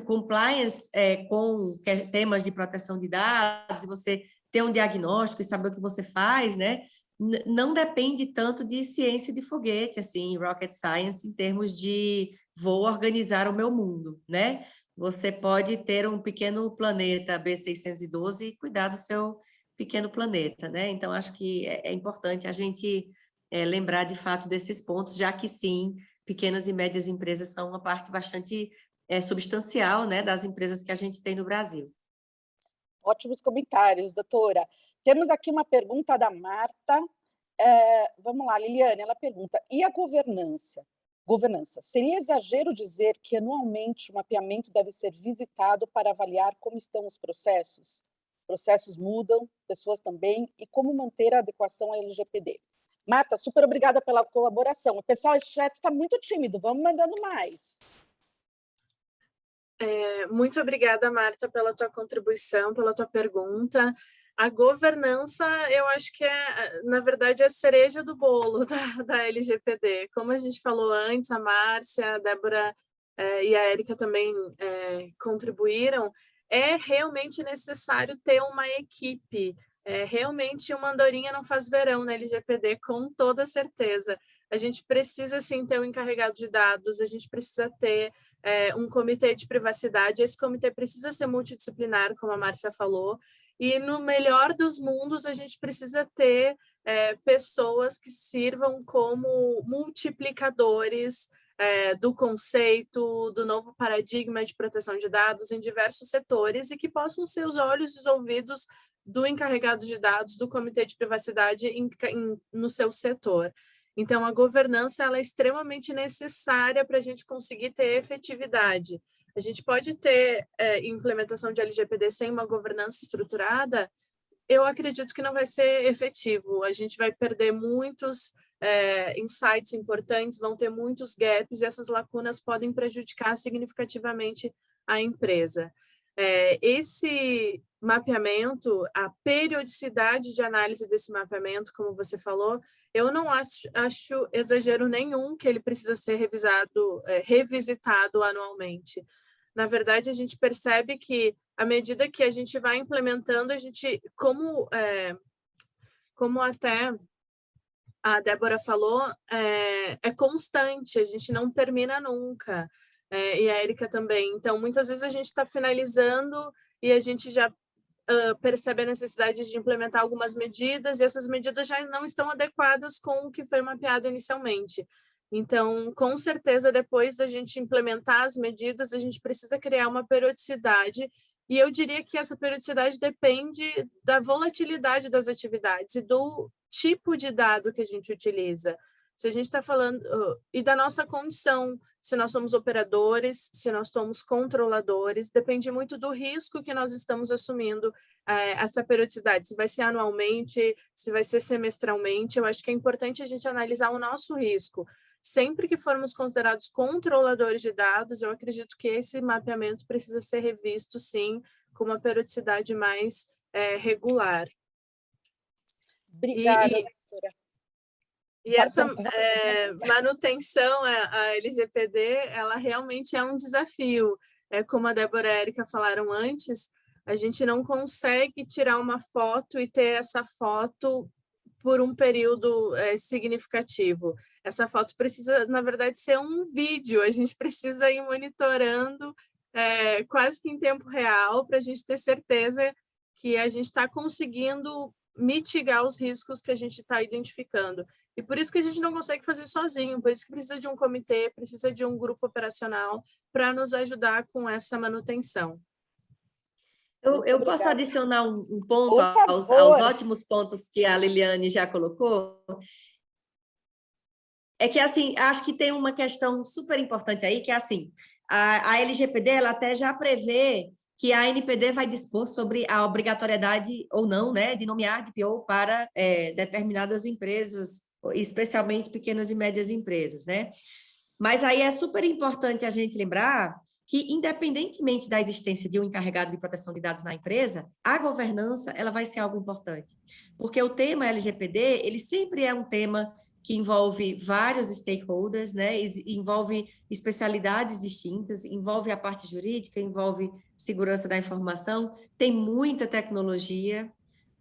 S7: compliance com temas de proteção de dados, você ter um diagnóstico e saber o que você faz, né? Não depende tanto de ciência de foguete, assim, rocket science, em termos de vou organizar o meu mundo, né? Você pode ter um pequeno planeta B612 e cuidar do seu pequeno planeta, né? Então, acho que é importante a gente lembrar, de fato, desses pontos, já que, sim, pequenas e médias empresas são uma parte bastante substancial, né, das empresas que a gente tem no Brasil.
S6: Ótimos comentários, doutora. Temos aqui uma pergunta da Marta. Vamos lá, Liliane, ela pergunta, e a governança? Seria exagero dizer que anualmente o mapeamento deve ser visitado para avaliar como estão os processos? Processos mudam, pessoas também, e como manter a adequação à LGPD? Marta, super obrigada pela colaboração. Pessoal, esse chat está muito tímido, vamos mandando mais.
S9: Muito obrigada, Marta, pela tua contribuição, pela tua pergunta. A governança, eu acho que na verdade, a cereja do bolo da LGPD. Como a gente falou antes, a Márcia, a Débora e a Érica também contribuíram, é realmente necessário ter uma equipe. Realmente, uma andorinha não faz verão na LGPD, com toda certeza. A gente precisa, sim, ter um encarregado de dados, a gente precisa ter um comitê de privacidade, esse comitê precisa ser multidisciplinar, como a Márcia falou, e no melhor dos mundos a gente precisa ter pessoas que sirvam como multiplicadores do conceito, do novo paradigma de proteção de dados em diversos setores e que possam ser os olhos e os ouvidos do encarregado de dados, do comitê de privacidade no seu setor. Então, a governança ela é extremamente necessária para a gente conseguir ter efetividade. A gente pode ter implementação de LGPD sem uma governança estruturada, eu acredito que não vai ser efetivo. A gente vai perder muitos insights importantes, vão ter muitos gaps, e essas lacunas podem prejudicar significativamente a empresa. Esse mapeamento, a periodicidade de análise desse mapeamento, como você falou, eu não acho exagero nenhum que ele precisa ser revisitado anualmente. Na verdade, a gente percebe que, à medida que a gente vai implementando, a gente, como até a Débora falou, é constante, a gente não termina nunca. E a Érica também. Então, muitas vezes a gente está finalizando e a gente já percebe a necessidade de implementar algumas medidas, e essas medidas já não estão adequadas com o que foi mapeado inicialmente. Então, com certeza, depois da gente implementar as medidas, a gente precisa criar uma periodicidade, e eu diria que essa periodicidade depende da volatilidade das atividades e do tipo de dado que a gente utiliza. Se a gente está falando, e da nossa condição, se nós somos operadores, se nós somos controladores, depende muito do risco que nós estamos assumindo essa periodicidade, se vai ser anualmente, se vai ser semestralmente. Eu acho que é importante a gente analisar o nosso risco. Sempre que formos considerados controladores de dados, eu acredito que esse mapeamento precisa ser revisto, sim, com uma periodicidade mais regular.
S6: Obrigada, doutora.
S9: E essa manutenção, a LGPD, ela realmente é um desafio. Como a Débora e a Érica falaram antes, a gente não consegue tirar uma foto e ter essa foto por um período significativo. Essa foto precisa, na verdade, ser um vídeo. A gente precisa ir monitorando quase que em tempo real para a gente ter certeza que a gente está conseguindo mitigar os riscos que a gente está identificando. E por isso que a gente não consegue fazer sozinho, por isso que precisa de um comitê, precisa de um grupo operacional para nos ajudar com essa manutenção.
S7: Eu posso adicionar um ponto aos ótimos pontos que a Liliane já colocou? É que, assim, acho que tem uma questão super importante aí, que é assim, a LGPD, ela até já prevê que a ANPD vai dispor sobre a obrigatoriedade ou não, né, de nomear DPO para determinadas empresas, especialmente pequenas e médias empresas, né? Mas aí é super importante a gente lembrar que, independentemente da existência de um encarregado de proteção de dados na empresa, a governança ela vai ser algo importante. Porque o tema LGPD, ele sempre é um tema que envolve vários stakeholders, né? Envolve especialidades distintas, envolve a parte jurídica, envolve segurança da informação, tem muita tecnologia,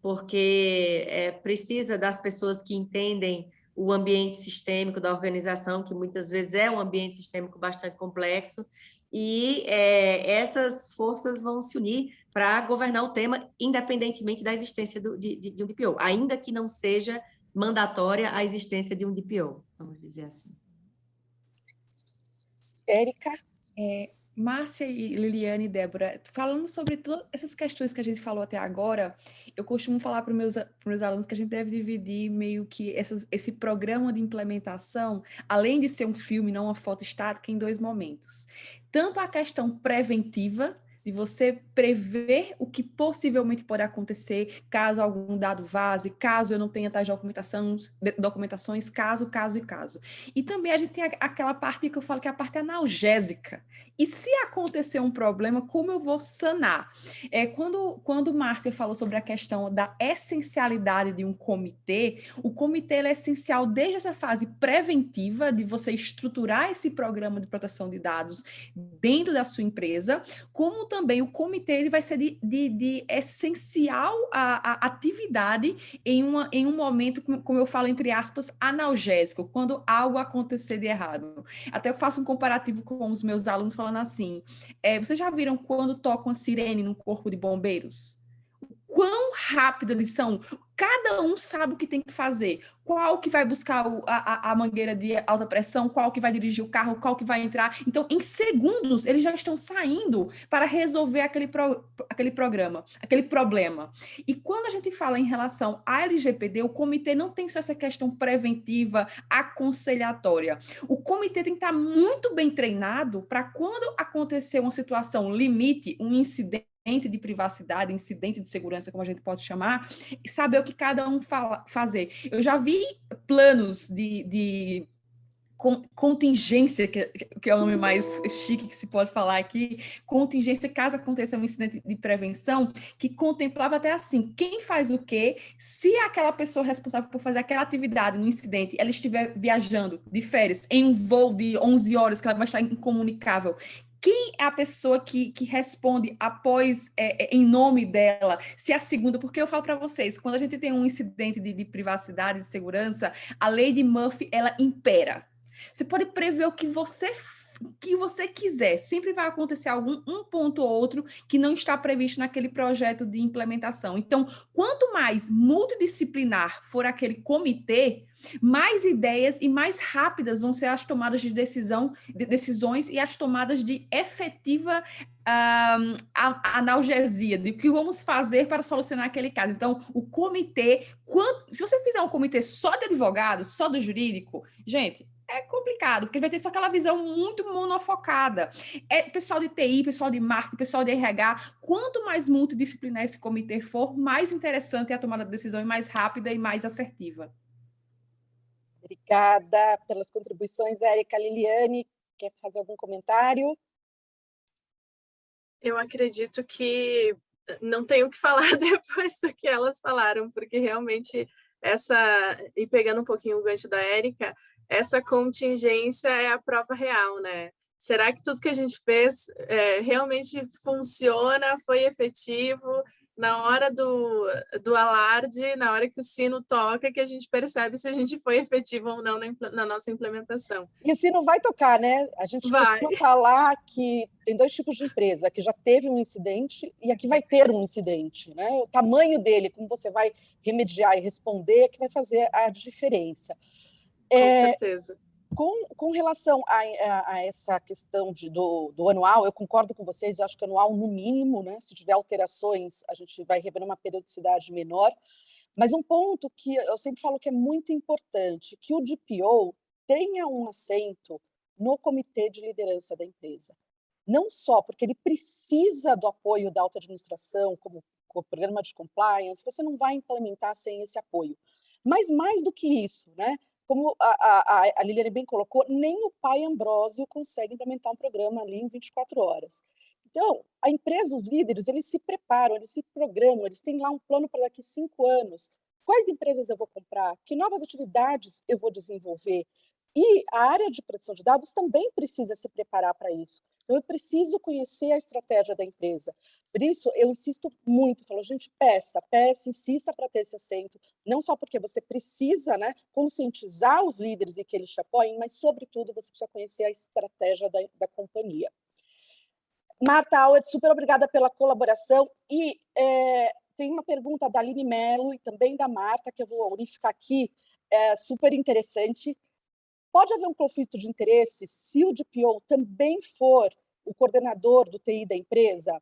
S7: porque precisa das pessoas que entendem o ambiente sistêmico da organização, que muitas vezes é um ambiente sistêmico bastante complexo, e essas forças vão se unir para governar o tema, independentemente da existência de um DPO, ainda que não seja mandatória a existência de um DPO, vamos dizer assim.
S6: Érica?
S8: Márcia e Liliane e Débora, falando sobre todas essas questões que a gente falou até agora, eu costumo falar para os meus alunos que a gente deve dividir meio que esse programa de implementação, além de ser um filme, não uma foto estática, em 2 momentos. Tanto a questão preventiva, de você prever o que possivelmente pode acontecer caso algum dado vaze, caso eu não tenha tais documentações, caso. E também a gente tem aquela parte que eu falo que é a parte analgésica. E se acontecer um problema, como eu vou sanar? Quando Márcia falou sobre a questão da essencialidade de um comitê, o comitê ele é essencial desde essa fase preventiva, de você estruturar esse programa de proteção de dados dentro da sua empresa, como também o comitê ele vai ser de essencial a atividade em um momento, como eu falo, entre aspas, analgésico, quando algo acontecer de errado. Até eu faço um comparativo com os meus alunos falando assim, vocês já viram quando tocam a sirene no corpo de bombeiros? Quão rápido eles são? cada um sabe o que tem que fazer. Qual que vai buscar a mangueira de alta pressão, qual que vai dirigir o carro, qual que vai entrar. Então, em segundos, eles já estão saindo para resolver aquele problema. E quando a gente fala em relação à LGPD, o comitê não tem só essa questão preventiva, aconselhatória. O comitê tem que estar muito bem treinado para quando acontecer uma situação limite, um incidente de privacidade, incidente de segurança, como a gente pode chamar, saber o que cada um fazer. Eu já vi planos de contingência, que é o nome mais chique que se pode falar aqui, contingência caso aconteça um incidente de prevenção, que contemplava até assim, quem faz o quê, se aquela pessoa responsável por fazer aquela atividade no incidente, ela estiver viajando de férias, em um voo de 11 horas, que ela vai estar incomunicável, quem é a pessoa que responde após, em nome dela, se é a segunda, porque eu falo para vocês, quando a gente tem um incidente de privacidade, de segurança, a lei de Murphy, ela impera. Você pode prever o que você quiser, sempre vai acontecer um ponto ou outro que não está previsto naquele projeto de implementação. Então, quanto mais multidisciplinar for aquele comitê, mais ideias e mais rápidas vão ser as tomadas de decisões e as tomadas de efetiva analgesia, de o que vamos fazer para solucionar aquele caso. Então, o comitê, se você fizer um comitê só de advogados, só do jurídico, gente, é complicado, porque vai ter só aquela visão muito monofocada. Pessoal de TI, pessoal de marketing, pessoal de RH, quanto mais multidisciplinar esse comitê for, mais interessante é a tomada de decisão e mais rápida e mais assertiva.
S6: Obrigada pelas contribuições, Érica. Liliane, quer fazer algum comentário?
S9: Eu acredito que não tenho o que falar depois do que elas falaram, porque realmente e pegando um pouquinho o gancho da Érica, essa contingência é a prova real, né? Será que tudo que a gente fez realmente funciona, foi efetivo? Na hora do alarde, na hora que o sino toca, que a gente percebe se a gente foi efetivo ou não na nossa implementação.
S6: E o sino vai tocar, né? A gente costuma falar que tem 2 tipos de empresa, que já teve um incidente e a que vai ter um incidente, né? O tamanho dele, como você vai remediar e responder, é que vai fazer a diferença.
S9: Com certeza.
S6: Com relação a essa questão do anual, eu concordo com vocês, eu acho que anual no mínimo, né? Se tiver alterações, a gente vai rever uma periodicidade menor. Mas um ponto que eu sempre falo que é muito importante, que o DPO tenha um assento no comitê de liderança da empresa. Não só porque ele precisa do apoio da alta administração, como o programa de compliance, você não vai implementar sem esse apoio. Mas mais do que isso, né? Como a Liliane bem colocou, nem o pai Ambrósio consegue implementar um programa ali em 24 horas. Então, a empresa, os líderes, eles se preparam, eles se programam, eles têm lá um plano para daqui 5 anos. Quais empresas eu vou comprar? Que novas atividades eu vou desenvolver? E a área de proteção de dados também precisa se preparar para isso. Então, eu preciso conhecer a estratégia da empresa. Por isso, eu insisto muito, falo, gente, peça, insista para ter esse assento, não só porque você precisa, né, conscientizar os líderes e que eles te apoiem, mas, sobretudo, você precisa conhecer a estratégia da companhia. Marta Howard, super obrigada pela colaboração. E tem uma pergunta da Aline Mello e também da Marta, que eu vou unificar aqui, super interessante. Pode haver um conflito de interesse se o DPO também for o coordenador do TI da empresa?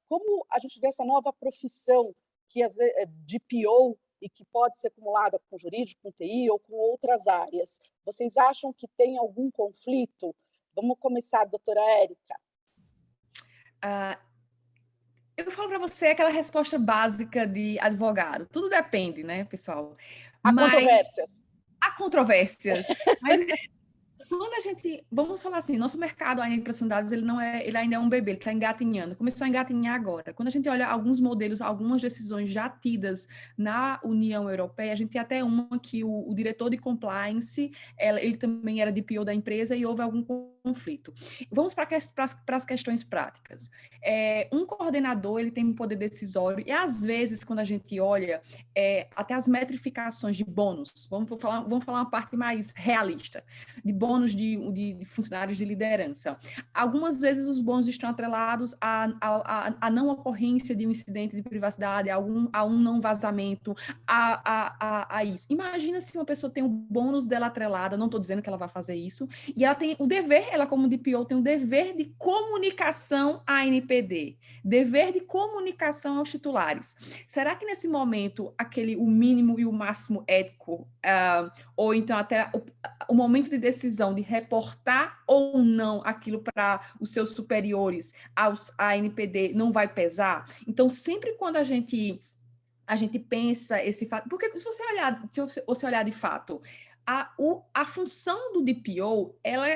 S6: Como a gente vê essa nova profissão que é DPO e que pode ser acumulada com jurídico, com TI ou com outras áreas? Vocês acham que tem algum conflito? Vamos começar, doutora Érica.
S8: Eu falo para você aquela resposta básica de advogado. Tudo depende, né, pessoal? Há controvérsias. Mas quando a gente... Vamos falar assim, nosso mercado ainda de proteção de dados, ele ainda é um bebê, ele está engatinhando. Começou a engatinhar agora. Quando a gente olha alguns modelos, algumas decisões já tidas na União Europeia, a gente tem até uma que o diretor de compliance, ele também era DPO da empresa e houve algum conflito. Vamos para as questões práticas. Um coordenador, ele tem um poder decisório, e às vezes, quando a gente olha até as metrificações de bônus, vamos falar uma parte mais realista, de bônus de funcionários de liderança. Algumas vezes os bônus estão atrelados à não ocorrência de um incidente de privacidade, a um não vazamento, a isso. Imagina se uma pessoa tem o bônus dela atrelada, não estou dizendo que ela vai fazer isso, e ela tem o dever, ela como DPO tem o dever de comunicação à NPD, dever de comunicação aos titulares. Será que nesse momento o mínimo e o máximo ético, ou então até o momento de decisão de reportar ou não aquilo para os seus superiores, à NPD, não vai pesar? Então, sempre quando a gente pensa esse fato, porque se você olhar de fato, a função do DPO, ela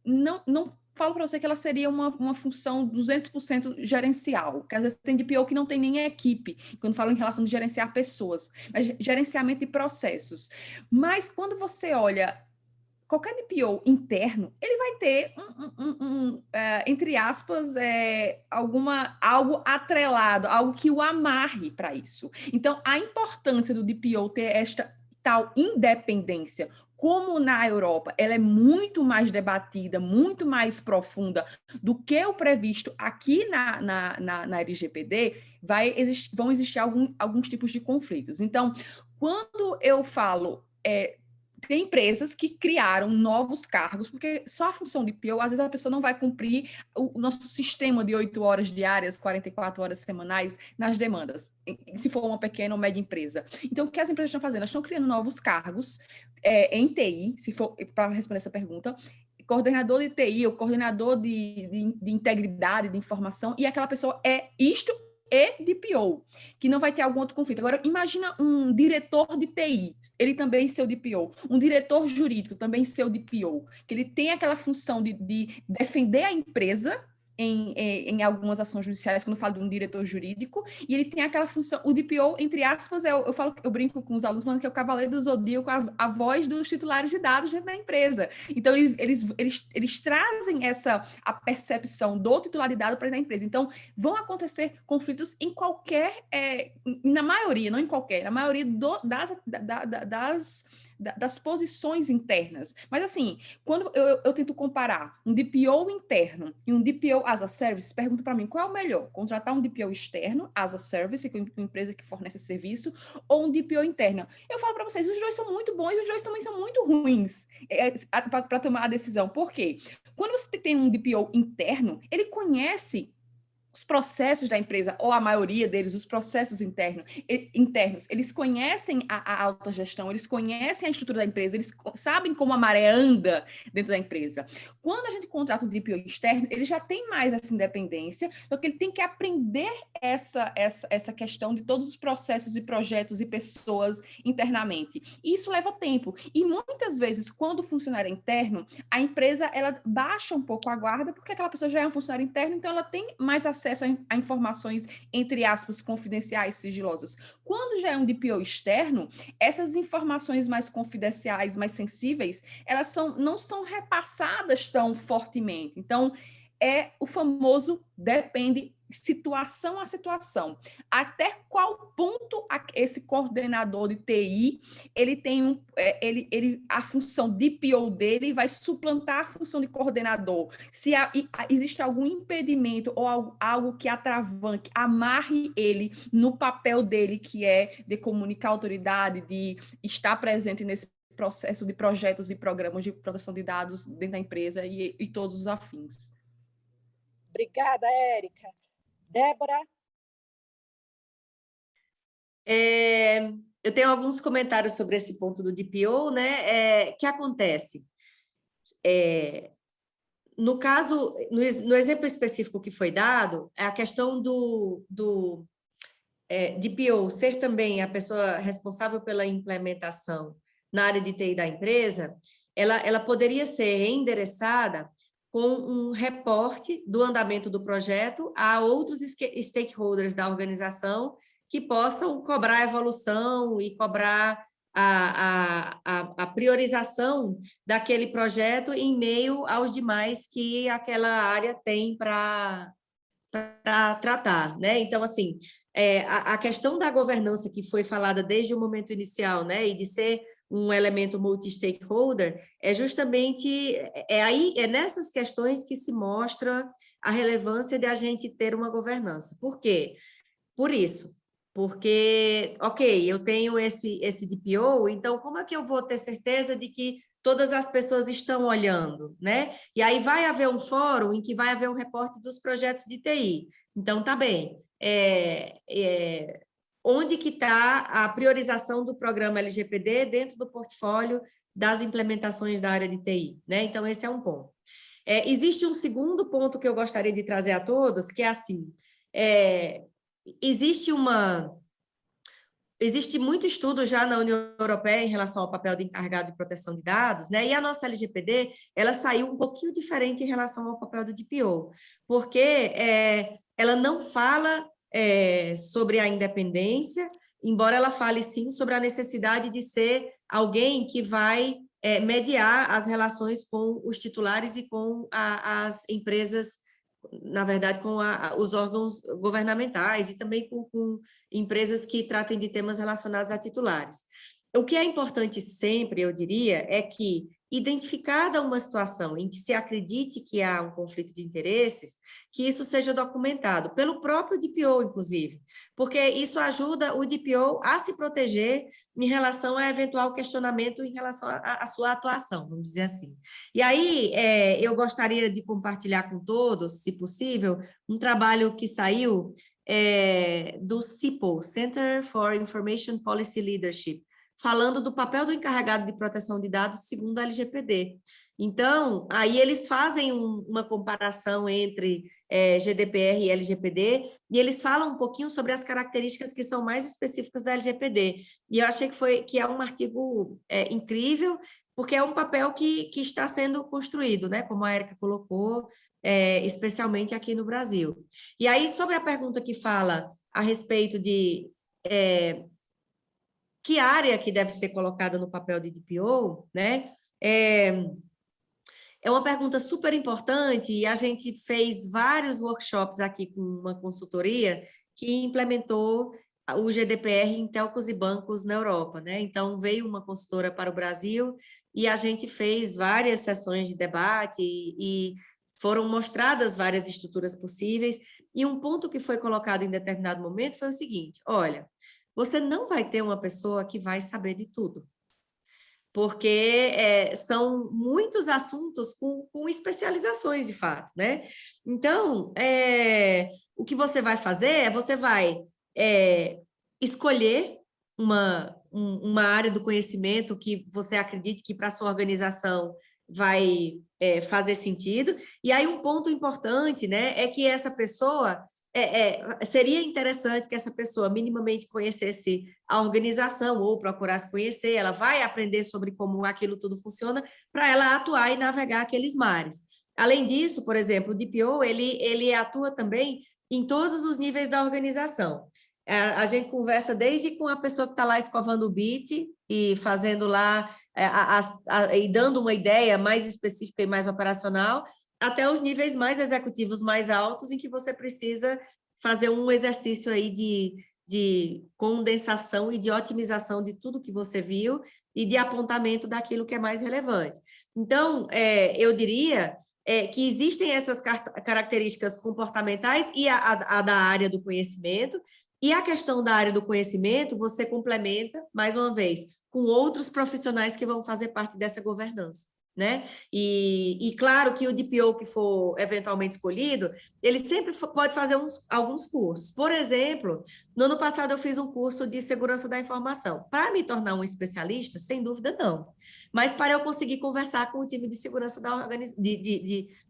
S8: não falo para você que ela seria uma função 200% gerencial, porque às vezes tem DPO que não tem nem equipe, quando falo em relação de gerenciar pessoas, mas gerenciamento de processos. Mas quando você olha qualquer DPO interno, ele vai ter, entre aspas, algo atrelado, algo que o amarre para isso. Então, a importância do DPO ter esta tal independência, como na Europa, ela é muito mais debatida, muito mais profunda do que o previsto aqui na LGPD, vão existir alguns tipos de conflitos. Então, quando eu falo... tem empresas que criaram novos cargos, porque só a função de PO, às vezes a pessoa não vai cumprir o nosso sistema de 8 horas diárias, 44 horas semanais nas demandas, se for uma pequena ou média empresa. Então, o que as empresas estão fazendo? Elas estão criando novos cargos em TI, se for para responder essa pergunta, coordenador de TI, ou coordenador de integridade, de informação, e aquela pessoa isto e DPO, que não vai ter algum outro conflito. Agora, imagina um diretor de TI, ele também ser o DPO, um diretor jurídico também ser o DPO, que ele tem aquela função de defender a empresa em algumas ações judiciais, quando eu falo de um diretor jurídico, e ele tem aquela função, o DPO, entre aspas, eu brinco com os alunos, falando que é o cavaleiro do zodíaco, a voz dos titulares de dados dentro da empresa. Então, eles trazem a percepção do titular de dados para dentro da empresa. Então, vão acontecer conflitos em qualquer, na maioria, não em qualquer, na maioria das posições internas. Mas, assim, quando eu tento comparar um DPO interno e um DPO as a service, pergunto para mim, qual é o melhor? Contratar um DPO externo, as a service, que é uma empresa que fornece serviço, ou um DPO interno? Eu falo para vocês, os dois são muito bons e os dois também são muito ruins para tomar a decisão. Por quê? Quando você tem um DPO interno, ele conhece os processos da empresa, ou a maioria deles, os processos internos, eles conhecem a autogestão, eles conhecem a estrutura da empresa, eles sabem como a maré anda dentro da empresa. Quando a gente contrata um DPO externo, ele já tem mais essa independência, só que ele tem que aprender essa questão de todos os processos e projetos e pessoas internamente. E isso leva tempo. E muitas vezes, quando o funcionário é interno, a empresa ela baixa um pouco a guarda, porque aquela pessoa já é um funcionário interno, então ela tem mais acesso a informações, entre aspas, confidenciais, sigilosas. Quando já é um DPO externo, essas informações mais confidenciais, mais sensíveis, elas não são repassadas tão fortemente. Então, é o famoso depende, situação a situação. Até qual ponto esse coordenador de TI, ele tem a função DPO dele vai suplantar a função de coordenador. Se existe algum impedimento ou algo que atravanque, amarre ele no papel dele, que é de comunicar a autoridade, de estar presente nesse processo de projetos e programas de proteção de dados dentro da empresa e todos os afins.
S6: Obrigada, Érica. Débora?
S7: Eu tenho alguns comentários sobre esse ponto do DPO, né? Que acontece? No caso, no exemplo específico que foi dado, a questão do DPO ser também a pessoa responsável pela implementação na área de TI da empresa, ela poderia ser endereçada com um reporte do andamento do projeto a outros stakeholders da organização que possam cobrar evolução e cobrar a priorização daquele projeto em meio aos demais que aquela área tem para tratar, né? Então, assim, a questão da governança que foi falada desde o momento inicial, né, e de ser um elemento multi-stakeholder, é justamente é nessas questões que se mostra a relevância de a gente ter uma governança. Por quê? Por isso, porque, ok, eu tenho esse DPO, então como é que eu vou ter certeza de que todas as pessoas estão olhando, né? E aí vai haver um fórum em que vai haver um reporte dos projetos de TI. Então, tá bem. Onde que está a priorização do programa LGPD dentro do portfólio das implementações da área de TI, né? Então, esse é um ponto. Existe um segundo ponto que eu gostaria de trazer a todos, que é assim, existe muito estudo já na União Europeia em relação ao papel do encarregado de proteção de dados, né? E a nossa LGPD, ela saiu um pouquinho diferente em relação ao papel do DPO, porque ela não fala sobre a independência, embora ela fale, sim, sobre a necessidade de ser alguém que vai mediar as relações com os titulares e com as empresas, na verdade, com os órgãos governamentais e também com empresas que tratem de temas relacionados a titulares. O que é importante sempre, eu diria, é que, identificada uma situação em que se acredite que há um conflito de interesses, que isso seja documentado, pelo próprio DPO, inclusive, porque isso ajuda o DPO a se proteger em relação a eventual questionamento em relação à sua atuação, vamos dizer assim. E aí, eu gostaria de compartilhar com todos, se possível, um trabalho que saiu do CIPO, Center for Information Policy Leadership, falando do papel do encarregado de proteção de dados segundo a LGPD. Então, aí eles fazem uma comparação entre GDPR e LGPD, e eles falam um pouquinho sobre as características que são mais específicas da LGPD. E eu achei que é um artigo incrível, porque é um papel que está sendo construído, né? Como a Érica colocou, especialmente aqui no Brasil. E aí, sobre a pergunta que fala a respeito de que área que deve ser colocada no papel de DPO, né? É uma pergunta super importante e a gente fez vários workshops aqui com uma consultoria que implementou o GDPR em telcos e bancos na Europa, né? Então, veio uma consultora para o Brasil e a gente fez várias sessões de debate e foram mostradas várias estruturas possíveis. E um ponto que foi colocado em determinado momento foi o seguinte: olha, você não vai ter uma pessoa que vai saber de tudo, porque são muitos assuntos com especializações, de fato, né? Então, o que você vai fazer você vai escolher uma área do conhecimento que você acredite que para a sua organização vai fazer sentido, e aí um ponto importante, né, é que essa pessoa seria interessante que essa pessoa minimamente conhecesse a organização ou procurasse conhecer, ela vai aprender sobre como aquilo tudo funciona para ela atuar e navegar aqueles mares. Além disso, por exemplo, o DPO, ele atua também em todos os níveis da organização. A gente conversa desde com a pessoa que está lá escovando o bit e fazendo lá, e dando uma ideia mais específica e mais operacional, até os níveis mais executivos mais altos, em que você precisa fazer um exercício aí de condensação e de otimização de tudo que você viu e de apontamento daquilo que é mais relevante. Então, eu diria que existem essas características comportamentais e a da área do conhecimento, e a questão da área do conhecimento você complementa, mais uma vez, com outros profissionais que vão fazer parte dessa governança, né? E claro que o DPO que for eventualmente escolhido, ele sempre pode fazer alguns cursos. Por exemplo, no ano passado eu fiz um curso de segurança da informação. Para me tornar um especialista, sem dúvida não. Mas para eu conseguir conversar com o time de segurança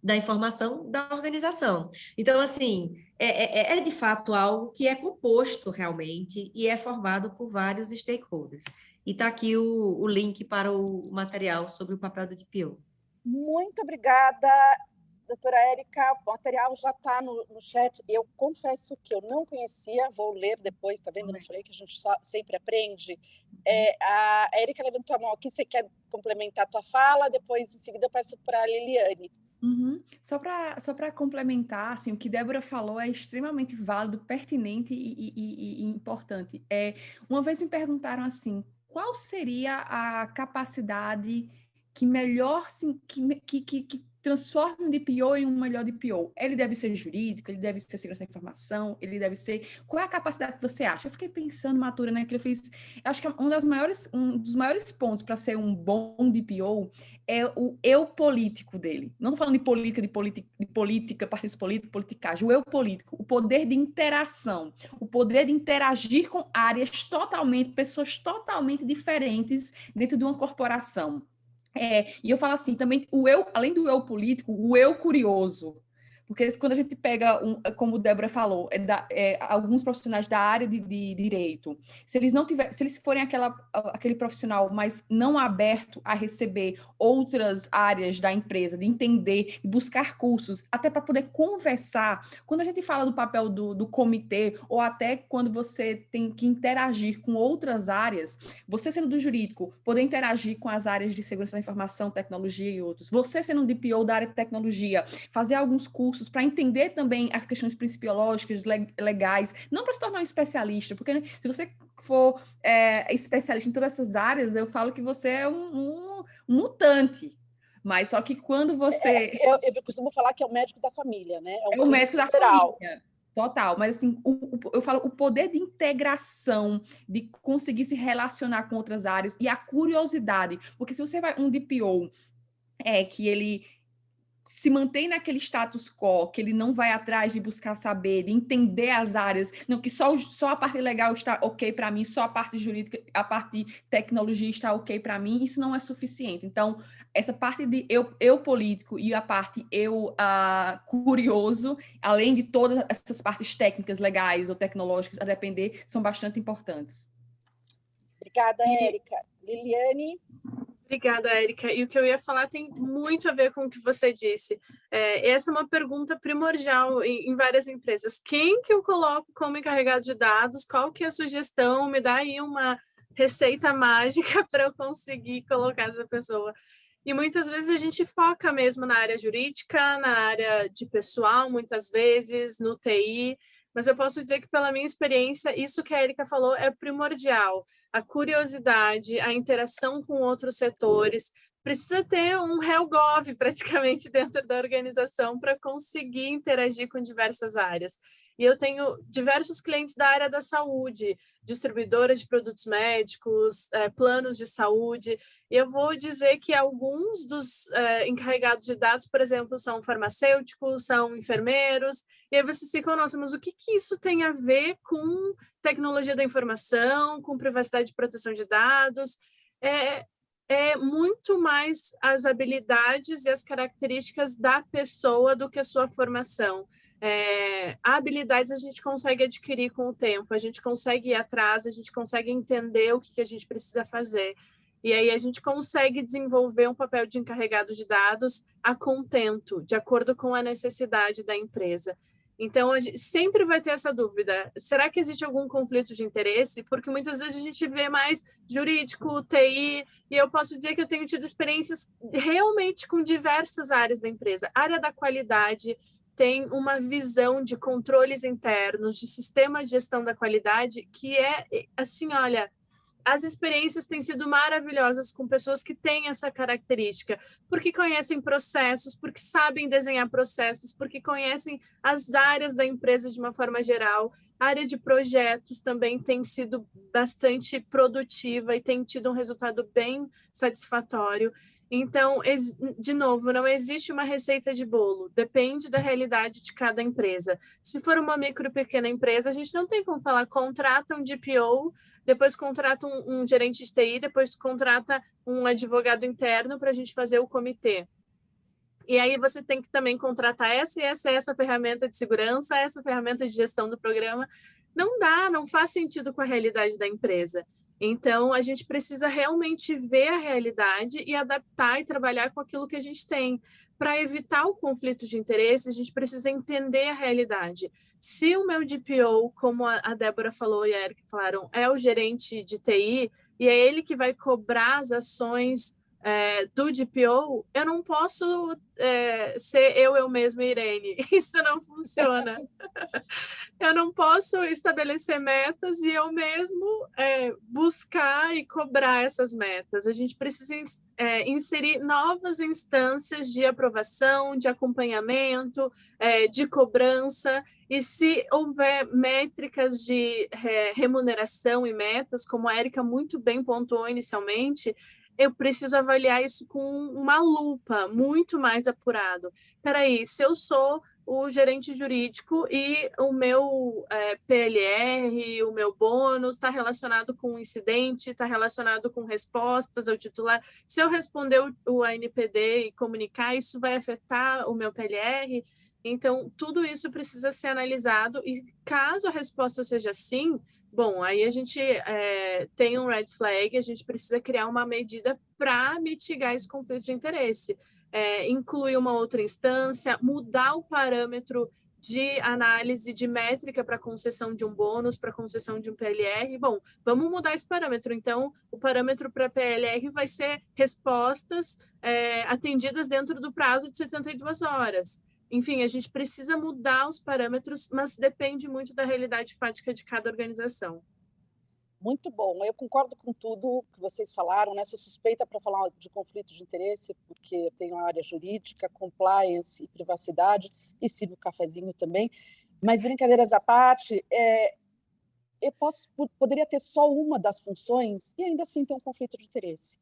S7: da informação da organização. Então, assim, é de fato algo que é composto realmente e é formado por vários stakeholders. E está aqui o link para o material sobre o papel do DPO.
S6: Muito obrigada. doutora Érica, o material já está no chat. Eu confesso que eu não conhecia, vou ler depois, tá vendo? Eu não falei que a gente sempre aprende. A Érica levantou a mão aqui, você quer complementar a tua fala? Depois, em seguida, eu peço para a Liliane.
S8: Uhum. Só para complementar, assim, o que Débora falou é extremamente válido, pertinente e importante. Uma vez me perguntaram assim, qual seria a capacidade que melhor que transforme um DPO em um melhor DPO? Ele deve ser jurídico, ele deve ser segurança da informação, ele deve ser... Qual é a capacidade que você acha? Eu fiquei pensando, Matura, né, que eu fiz... Acho que um dos maiores pontos para ser um bom DPO é o eu político dele. Não estou falando de política, partidos políticos, politicagem. O eu político, o poder de interação, o poder de interagir com áreas pessoas totalmente diferentes dentro de uma corporação. E eu falo assim, também, além do eu político, o eu curioso. Porque quando a gente pega, como a Débora falou, alguns profissionais da área de direito, se eles forem aquele profissional, mas não aberto a receber outras áreas da empresa, de entender, de buscar cursos, até para poder conversar. Quando a gente fala do papel do comitê, ou até quando você tem que interagir com outras áreas, você sendo do jurídico, poder interagir com as áreas de segurança da informação, tecnologia e outros, você sendo um DPO da área de tecnologia, fazer alguns cursos para entender também as questões principiológicas, legais, não para se tornar um especialista, porque, né, se você for especialista em todas essas áreas, eu falo que você é um mutante. Mas só que quando você...
S6: Eu costumo falar que é o médico da família, né?
S8: É o médico da família. Total, mas assim, eu falo o poder de integração, de conseguir se relacionar com outras áreas e a curiosidade, porque se você vai um DPO que ele se mantém naquele status quo, que ele não vai atrás de buscar saber, de entender as áreas, não, que só a parte legal está ok para mim, só a parte jurídica, a parte de tecnologia está ok para mim, isso não é suficiente. Então, essa parte de eu político e a parte eu curioso, além de todas essas partes técnicas, legais ou tecnológicas, a depender, são bastante importantes.
S6: Obrigada, Érica. Liliane?
S9: Obrigada, Érica. E o que eu ia falar tem muito a ver com o que você disse. Essa é uma pergunta primordial em várias empresas. Quem que eu coloco como encarregado de dados? Qual que é a sugestão? Me dá aí uma receita mágica para eu conseguir colocar essa pessoa. E muitas vezes a gente foca mesmo na área jurídica, na área de pessoal, muitas vezes, no TI, mas eu posso dizer que, pela minha experiência, isso que a Érica falou é primordial. A curiosidade, a interação com outros setores, precisa ter um HellGov praticamente dentro da organização para conseguir interagir com diversas áreas. E eu tenho diversos clientes da área da saúde, distribuidoras de produtos médicos, planos de saúde, e eu vou dizer que alguns dos encarregados de dados, por exemplo, são farmacêuticos, são enfermeiros, e aí vocês ficam, nossa, mas o que isso tem a ver com tecnologia da informação, com privacidade e proteção de dados? É muito mais as habilidades e as características da pessoa do que a sua formação. Habilidades a gente consegue adquirir com o tempo, a gente consegue ir atrás, a gente consegue entender o que a gente precisa fazer. E aí a gente consegue desenvolver um papel de encarregado de dados a contento, de acordo com a necessidade da empresa. Então, a gente sempre vai ter essa dúvida. Será que existe algum conflito de interesse? Porque muitas vezes a gente vê mais jurídico, TI, e eu posso dizer que eu tenho tido experiências realmente com diversas áreas da empresa. A área da qualidade tem uma visão de controles internos, de sistema de gestão da qualidade, que é, assim, olha, as experiências têm sido maravilhosas com pessoas que têm essa característica, porque conhecem processos, porque sabem desenhar processos, porque conhecem as áreas da empresa de uma forma geral. A área de projetos também tem sido bastante produtiva e tem tido um resultado bem satisfatório. Então, de novo, não existe uma receita de bolo, depende da realidade de cada empresa. Se for uma micro e pequena empresa, a gente não tem como falar, contrata um DPO, depois contrata um gerente de TI, depois contrata um advogado interno para a gente fazer o comitê. E aí você tem que também contratar essa ferramenta de segurança, essa ferramenta de gestão do programa. Não dá, não faz sentido com a realidade da empresa. Então, a gente precisa realmente ver a realidade e adaptar e trabalhar com aquilo que a gente tem. para evitar o conflito de interesse, a gente precisa entender a realidade. Se o meu DPO, como a Débora falou e a Erika falaram, é o gerente de TI, e é ele que vai cobrar as ações do DPO, eu não posso ser eu mesma, Irene. Isso não funciona. Eu não posso estabelecer metas e eu mesmo buscar e cobrar essas metas. A gente precisa inserir novas instâncias de aprovação, de acompanhamento, de cobrança, e se houver métricas de remuneração e metas, como a Erika muito bem pontuou inicialmente, eu preciso avaliar isso com uma lupa muito mais apurado. Espera aí, se eu sou o gerente jurídico e o meu PLR, o meu bônus está relacionado com um incidente, está relacionado com respostas ao titular. Se eu responder o ANPD e comunicar, isso vai afetar o meu PLR? Então, tudo isso precisa ser analisado e caso a resposta seja sim, bom, aí a gente tem um red flag, a gente precisa criar uma medida para mitigar esse conflito de interesse. Incluir uma outra instância, mudar o parâmetro de análise de métrica para concessão de um bônus, para concessão de um PLR. Bom, vamos mudar esse parâmetro. Então, o parâmetro para PLR vai ser respostas atendidas dentro do prazo de 72 horas. Enfim, a gente precisa mudar os parâmetros, mas depende muito da realidade fática de cada organização.
S6: Muito bom, eu concordo com tudo que vocês falaram, né? Sou suspeita para falar de conflito de interesse, porque eu tenho a área jurídica, compliance e privacidade, e sirvo cafezinho também, mas brincadeiras à parte, eu poderia ter só uma das funções e ainda assim ter um conflito de interesse.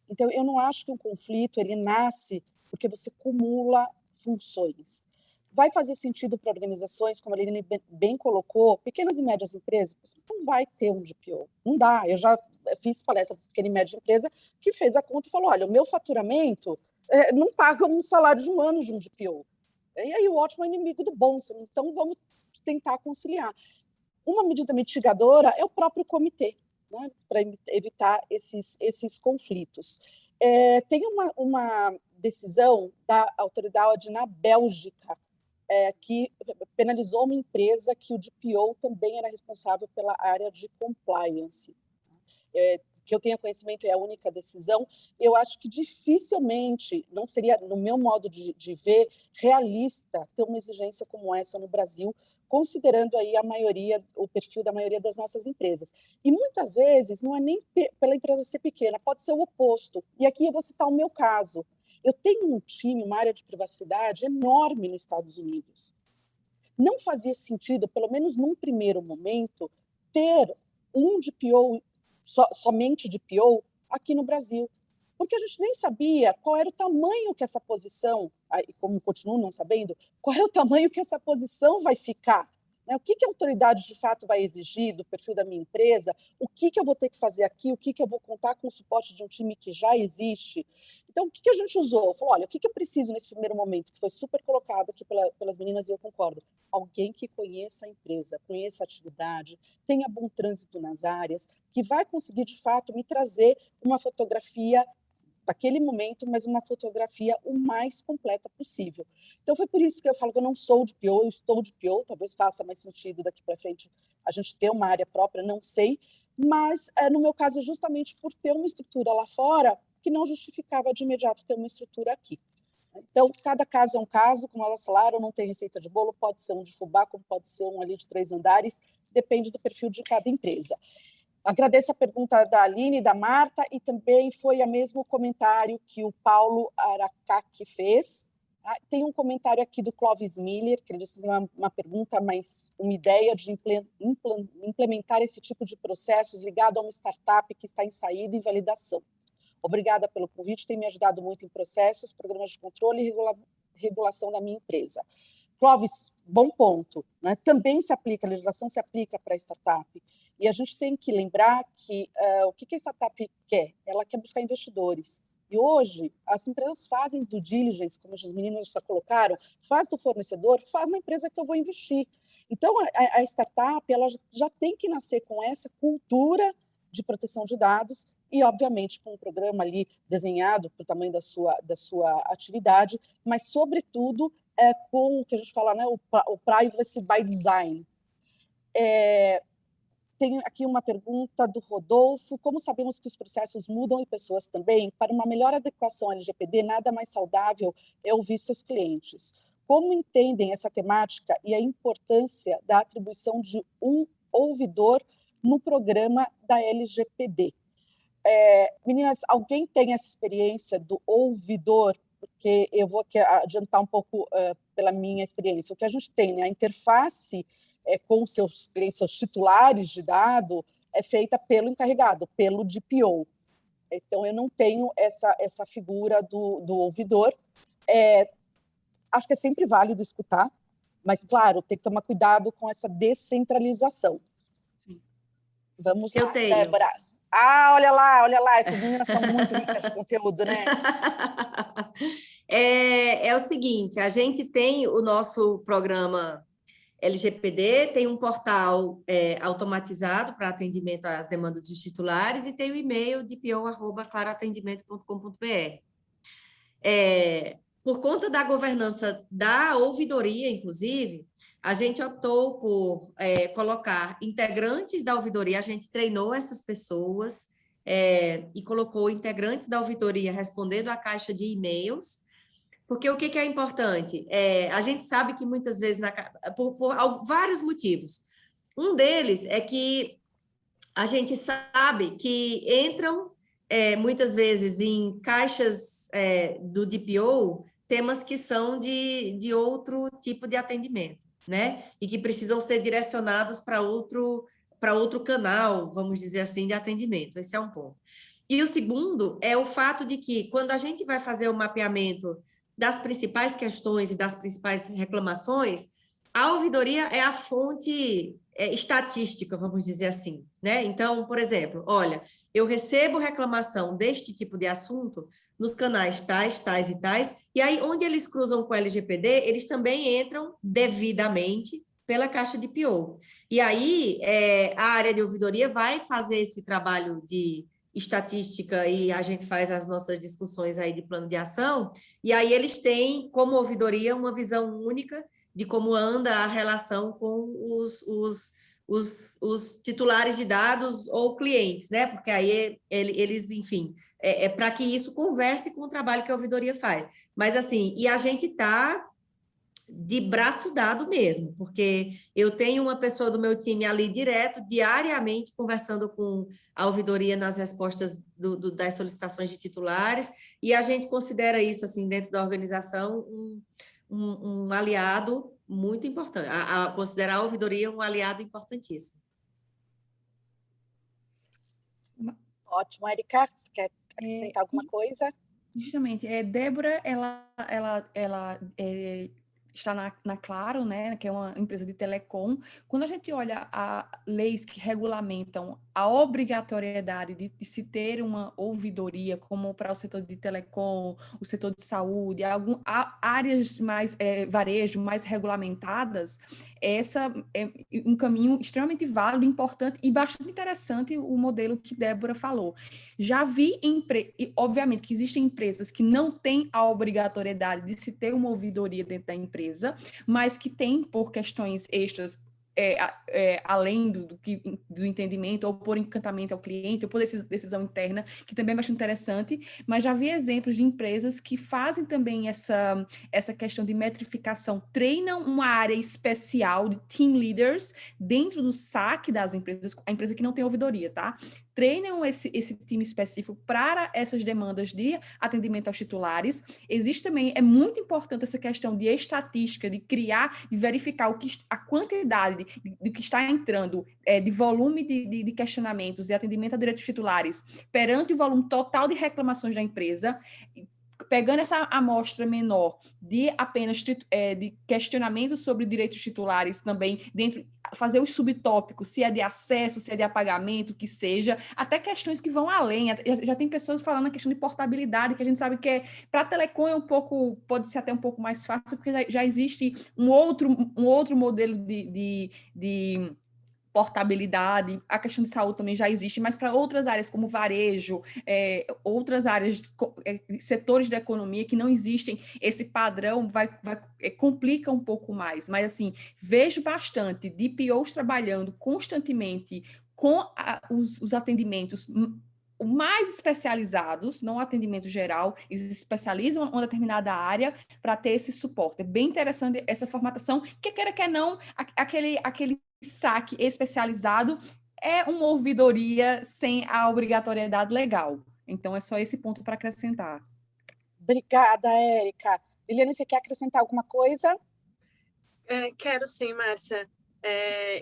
S6: Então, eu não acho que um conflito ele nasce porque você cumula funções. Vai fazer sentido para organizações, como a Aline bem colocou, pequenas e médias empresas, não vai ter um DPO. Não dá. Eu já fiz palestra para pequena e média empresa que fez a conta e falou, olha, o meu faturamento não paga um salário de um ano de um DPO. E aí o ótimo é inimigo do bom, então vamos tentar conciliar. Uma medida mitigadora é o próprio comitê, né, para evitar esses conflitos. Tem uma decisão da autoridade na Bélgica, que penalizou uma empresa que o DPO também era responsável pela área de compliance. Que eu tenha conhecimento é a única decisão. Eu acho que dificilmente, não seria, no meu modo de ver, realista ter uma exigência como essa no Brasil, considerando aí o perfil da maioria das nossas empresas. E muitas vezes não é nem pela empresa ser pequena, pode ser o oposto. E aqui eu vou citar o meu caso. Eu tenho um time, uma área de privacidade enorme nos Estados Unidos. Não fazia sentido, pelo menos num primeiro momento, ter um DPO, somente DPO, aqui no Brasil. Porque a gente nem sabia qual era o tamanho que essa posição, como continuo não sabendo, qual é o tamanho que essa posição vai ficar. Né? O que a autoridade de fato vai exigir do perfil da minha empresa, o que eu vou ter que fazer aqui, o que eu vou contar com o suporte de um time que já existe. Então, o que a gente usou? Falou, olha, o que eu preciso nesse primeiro momento, que foi super colocado aqui pelas meninas e eu concordo? Alguém que conheça a empresa, conheça a atividade, tenha bom trânsito nas áreas, que vai conseguir, de fato, me trazer uma fotografia daquele momento, mas uma fotografia o mais completa possível. Então, foi por isso que eu falo que eu não sou de PO, eu estou de PO, talvez faça mais sentido daqui para frente a gente ter uma área própria, não sei, mas no meu caso, justamente por ter uma estrutura lá fora, que não justificava de imediato ter uma estrutura aqui. Então, cada caso é um caso, como elas falaram, não tem receita de bolo, pode ser um de fubá, como pode ser um ali de 3 andares, depende do perfil de cada empresa. Agradeço a pergunta da Aline e da Marta, e também foi o mesmo comentário que o Paulo Aracaque fez. Tem um comentário aqui do Clóvis Miller, que ele disse uma pergunta, mas uma ideia de implementar esse tipo de processos ligado a uma startup que está em saída e validação. Obrigada pelo convite, tem me ajudado muito em processos, programas de controle e regulação da minha empresa. Clóvis, bom ponto. Né? Também se aplica, a legislação se aplica para a startup. E a gente tem que lembrar que o que a startup quer? Ela quer buscar investidores. E hoje, as empresas fazem due diligence, como os meninos já colocaram, faz do fornecedor, faz na empresa que eu vou investir. Então, a startup ela já tem que nascer com essa cultura de proteção de dados e, obviamente, com um programa ali desenhado para o tamanho da sua atividade, mas, sobretudo, com o que a gente fala, né, o privacy by design. Tem aqui uma pergunta do Rodolfo: como sabemos que os processos mudam e pessoas também? Para uma melhor adequação LGPD, nada mais saudável é ouvir seus clientes. Como entendem essa temática e a importância da atribuição de um ouvidor no programa da LGPD? Meninas, alguém tem essa experiência do ouvidor? Porque eu vou aqui adiantar um pouco pela minha experiência. O que a gente tem, né, a interface com seus clientes, seus titulares de dado, é feita pelo encarregado, pelo DPO. Então, eu não tenho essa figura do ouvidor. Acho que é sempre válido escutar, mas, claro, tem que tomar cuidado com essa descentralização. Vamos lá, Débora. Olha lá, essas meninas são muito ricas de conteúdo, né?
S7: É o seguinte, a gente tem o nosso programa LGPD, tem um portal automatizado para atendimento às demandas dos titulares e tem o e-mail dpo@claroatendimento.com.br. Por conta da governança da ouvidoria, inclusive, a gente optou por colocar integrantes da ouvidoria, a gente treinou essas pessoas e colocou integrantes da ouvidoria respondendo a caixa de e-mails, porque o que é importante? A gente sabe que muitas vezes, por vários motivos. Um deles é que a gente sabe que entram muitas vezes em caixas do DPO temas que são de outro tipo de atendimento, né? E que precisam ser direcionados para outro canal, vamos dizer assim, de atendimento. Esse é um ponto. E o segundo é o fato de que, quando a gente vai fazer o mapeamento das principais questões e das principais reclamações, a ouvidoria é a fonte estatística, vamos dizer assim, né? Então, por exemplo, olha, eu recebo reclamação deste tipo de assunto nos canais tais, tais e tais, e aí, onde eles cruzam com o LGPD, eles também entram devidamente pela caixa de PO. E aí, a área de ouvidoria vai fazer esse trabalho de estatística e a gente faz as nossas discussões aí de plano de ação, e aí eles têm, como ouvidoria, uma visão única de como anda a relação com os titulares de dados ou clientes, né? Porque aí eles, enfim, para que isso converse com o trabalho que a ouvidoria faz. Mas, assim, e a gente está de braço dado mesmo, porque eu tenho uma pessoa do meu time ali direto, diariamente, conversando com a ouvidoria nas respostas das solicitações de titulares, e a gente considera isso, assim, dentro da organização, um aliado muito importante, a considerar a ouvidoria um aliado importantíssimo.
S6: Ótimo. Erika, você quer acrescentar alguma coisa?
S8: Justamente, Débora, ela está na Claro, né, que é uma empresa de telecom. Quando a gente olha a leis que regulamentam a obrigatoriedade de se ter uma ouvidoria, como para o setor de telecom, o setor de saúde, áreas mais varejo, mais regulamentadas, essa é um caminho extremamente válido, importante e bastante interessante o modelo que Débora falou. Já vi, obviamente, que existem empresas que não têm a obrigatoriedade de se ter uma ouvidoria dentro da empresa, mas que tem, por questões extras, além do entendimento, ou por encantamento ao cliente, ou por decisão interna, que também é bastante interessante, mas já vi exemplos de empresas que fazem também essa questão de metrificação, treinam uma área especial de team leaders dentro do SAC das empresas, a empresa que não tem ouvidoria, tá? Treinam esse time específico para essas demandas de atendimento aos titulares. Existe também, é muito importante essa questão de estatística, de criar e verificar a quantidade de que está entrando, de volume de questionamentos e atendimento a direitos titulares perante o volume total de reclamações da empresa, pegando essa amostra menor de apenas de questionamentos sobre direitos titulares também, fazer os subtópicos, se é de acesso, se é de apagamento, que seja, até questões que vão além. Já tem pessoas falando a questão de portabilidade, que a gente sabe que para telecom pode ser até um pouco mais fácil, porque já existe um outro modelo portabilidade, a questão de saúde também já existe, mas para outras áreas como varejo, outras áreas, setores da economia que não existem, esse padrão complica um pouco mais. Mas, assim, vejo bastante DPOs trabalhando constantemente com os atendimentos mais especializados, não atendimento geral, eles especializam em uma determinada área para ter esse suporte. É bem interessante essa formatação, que queira que não, aquele saque especializado é uma ouvidoria sem a obrigatoriedade legal. Então, é só esse ponto para acrescentar.
S6: Obrigada, Érica. Liliane, você quer acrescentar alguma coisa?
S9: Quero sim, Márcia.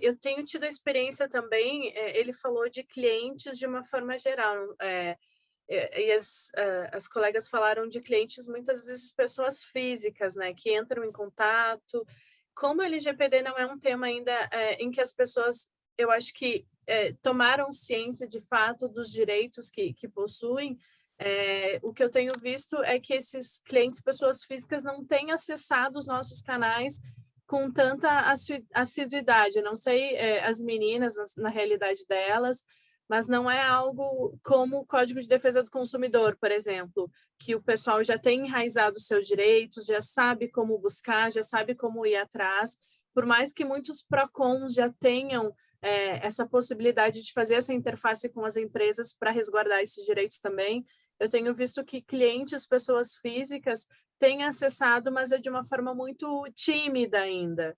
S9: Eu tenho tido a experiência também, ele falou de clientes de uma forma geral, e as colegas falaram de clientes, muitas vezes pessoas físicas, né, que entram em contato. Como o LGPD não é um tema ainda em que as pessoas, eu acho que tomaram ciência de fato dos direitos que possuem, o que eu tenho visto é que esses clientes, pessoas físicas, não têm acessado os nossos canais com tanta assiduidade. Eu não sei as meninas, na realidade delas, mas não é algo como o Código de Defesa do Consumidor, por exemplo, que o pessoal já tem enraizado os seus direitos, já sabe como buscar, já sabe como ir atrás. Por mais que muitos PROCONs já tenham essa possibilidade de fazer essa interface com as empresas para resguardar esses direitos também, eu tenho visto que clientes, pessoas físicas, têm acessado, mas é de uma forma muito tímida ainda.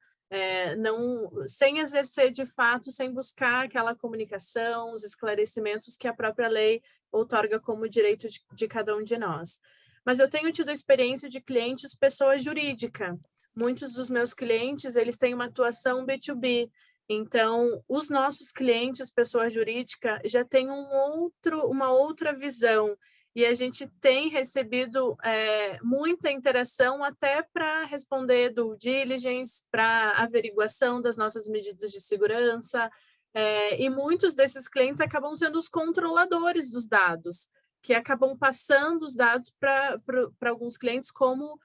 S9: Não, sem exercer de fato, sem buscar aquela comunicação, os esclarecimentos que a própria lei outorga como direito de cada um de nós. Mas eu tenho tido a experiência de clientes, pessoa jurídica. Muitos dos meus clientes, eles têm uma atuação B2B. Então, os nossos clientes, pessoa jurídica, já têm uma outra visão. E a gente tem recebido muita interação até para responder due diligence, para averiguação das nossas medidas de segurança, e muitos desses clientes acabam sendo os controladores dos dados, que acabam passando os dados para alguns clientes como